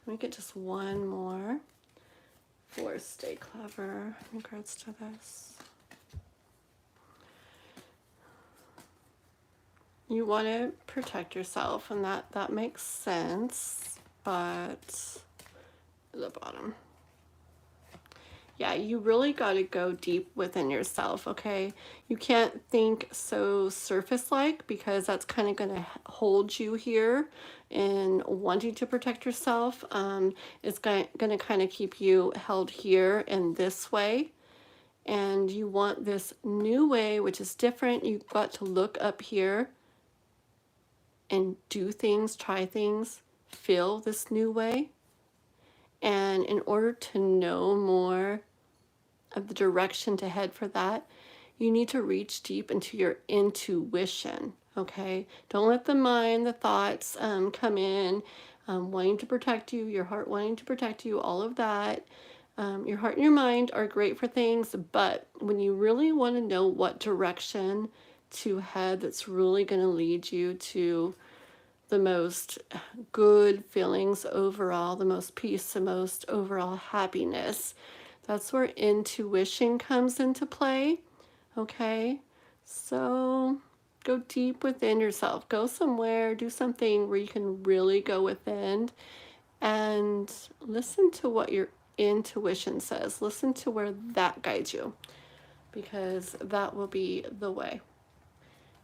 Let me get just one more for Stay Clever in regards to this. You want to protect yourself, and that makes sense, but at the bottom. Yeah, you really got to go deep within yourself, okay? You can't think so surface-like, because that's kind of going to hold you here in wanting to protect yourself. It's going to kind of keep you held here in this way. And you want this new way, which is different. You've got to look up here and do things, try things, feel this new way. And in order to know more of the direction to head for that, you need to reach deep into your intuition, okay? Don't let the mind, the thoughts come in, wanting to protect you, your heart wanting to protect you, all of that. Your heart and your mind are great for things, but when you really want to know what direction to head that's really going to lead you to the most good feelings overall, the most peace, the most overall happiness, that's where intuition comes into play, okay? So go deep within yourself. Go somewhere, do something where you can really go within and listen to what your intuition says. Listen to where that guides you, because that will be the way.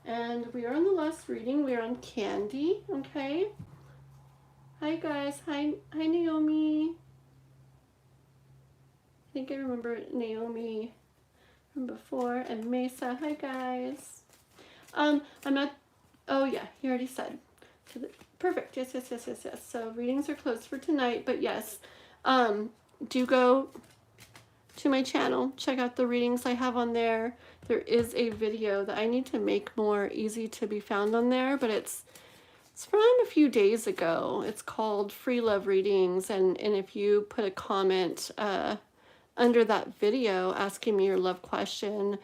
And we are on the last reading. We are on Candy, okay? Hi guys. Hi Naomi. I think I remember Naomi from before. And Mesa. Hi guys. I'm at, oh yeah, he already said. So perfect. Yes. So readings are closed for tonight, but yes, do go to my channel, check out the readings I have on there. There is a video that I need to make more easy to be found on there, but it's from a few days ago. It's called Free Love Readings, and if you put a comment under that video asking me your love question,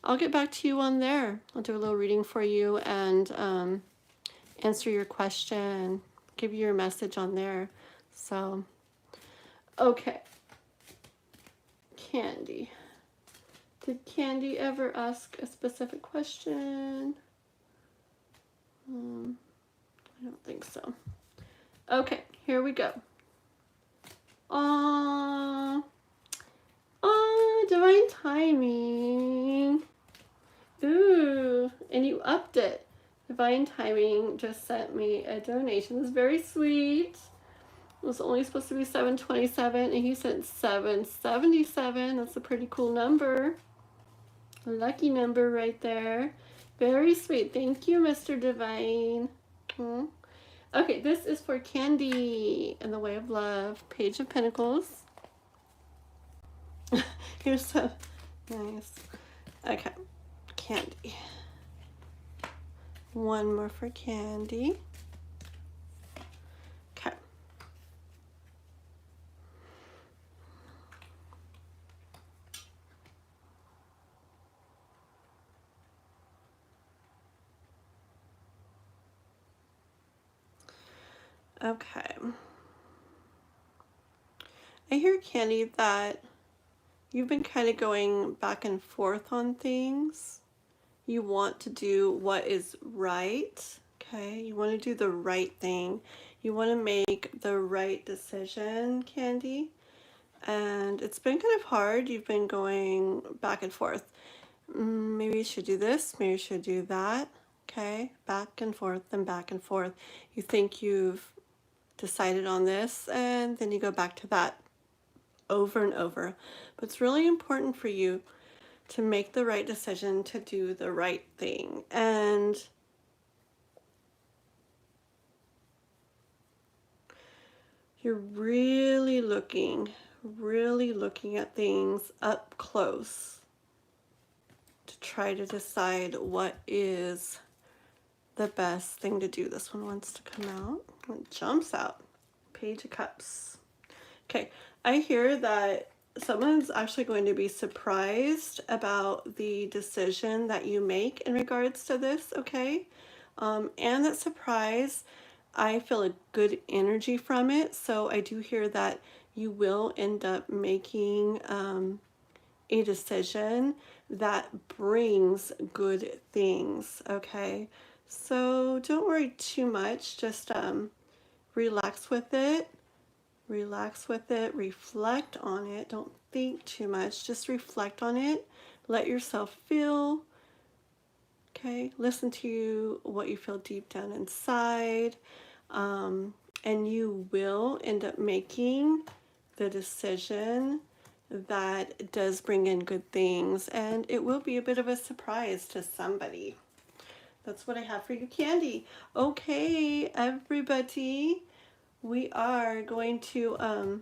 I'll get back to you on there. I'll do a little reading for you and answer your question, give you your message on there. So, okay. Candy. Did Candy ever ask a specific question? I don't think so. Okay, here we go. Aww. Aww, divine timing. Ooh, and you upped it. Divine timing just sent me a donation. It's very sweet. It was only supposed to be $7.27, and he sent $7.77. That's a pretty cool number. A lucky number right there. Very sweet. Thank you, Mr. Divine. Okay, this is for Candy in the Way of Love. Page of Pentacles. You're so nice. Okay, Candy. One more for Candy. Okay. Okay. I hear, Candy, that you've been kind of going back and forth on things. You want to do what is right, okay? You want to do the right thing. You want to make the right decision, Candy. And it's been kind of hard. You've been going back and forth. Maybe you should do this, maybe you should do that, okay? Back and forth and back and forth. You think you've decided on this, and then you go back to that over and over. But it's really important for you to make the right decision, to do the right thing. And you're really looking at things up close to try to decide what is the best thing to do. This one wants to come out. It jumps out. Page of Cups. Okay, I hear that someone's actually going to be surprised about the decision that you make in regards to this, okay? And that surprise, I feel a good energy from it. So I do hear that you will end up making a decision that brings good things, okay? So don't worry too much, just relax with it Relax with it. Reflect on it. Don't think too much. Just reflect on it. Let yourself feel. Okay, listen to what you feel deep down inside, and you will end up making the decision that does bring in good things, and it will be a bit of a surprise to somebody. That's what I have for you, Candy. Okay, everybody, we are going to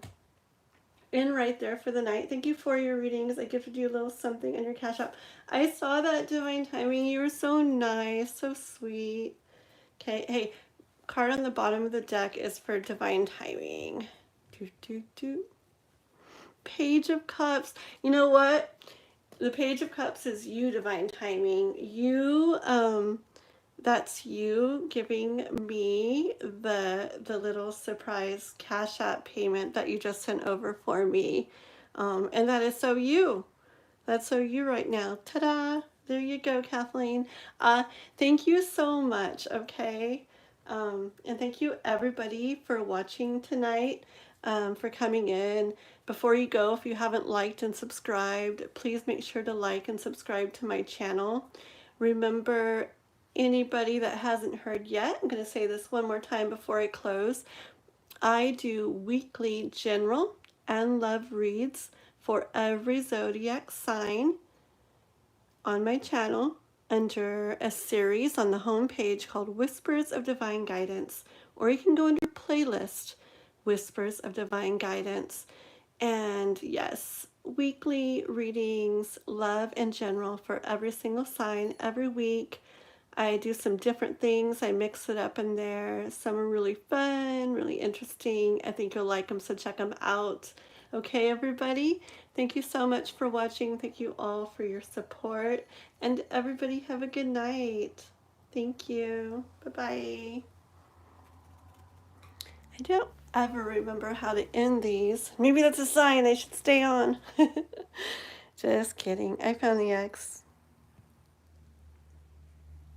in right there for the night. Thank you for your readings. I gifted you a little something on your Cash App. I saw that, Divine Timing. You were so nice, so sweet. Okay, hey, card on the bottom of the deck is for Divine Timing. Page of Cups. You know what? The Page of Cups is you, Divine Timing. You, that's you giving me the little surprise Cash App payment that you just sent over for me. And that is so you. That's so you right now. Ta-da! There you go, Kathleen. Thank you so much, okay? And thank you everybody for watching tonight, for coming in. Before you go, if you haven't liked and subscribed, please make sure to like and subscribe to my channel. Remember, anybody that hasn't heard yet, I'm going to say this one more time before I close. I do weekly general and love reads for every zodiac sign on my channel under a series on the home page called Whispers of Divine Guidance, or you can go under playlist Whispers of Divine Guidance. And yes, weekly readings, love and general for every single sign every week. I do some different things. I mix it up in there. Some are really fun, really interesting. I think you'll like them, so check them out. Okay, everybody, thank you so much for watching. Thank you all for your support. And everybody have a good night. Thank you. Bye-bye. I don't ever remember how to end these. Maybe that's a sign I should stay on. Just kidding. I found the X.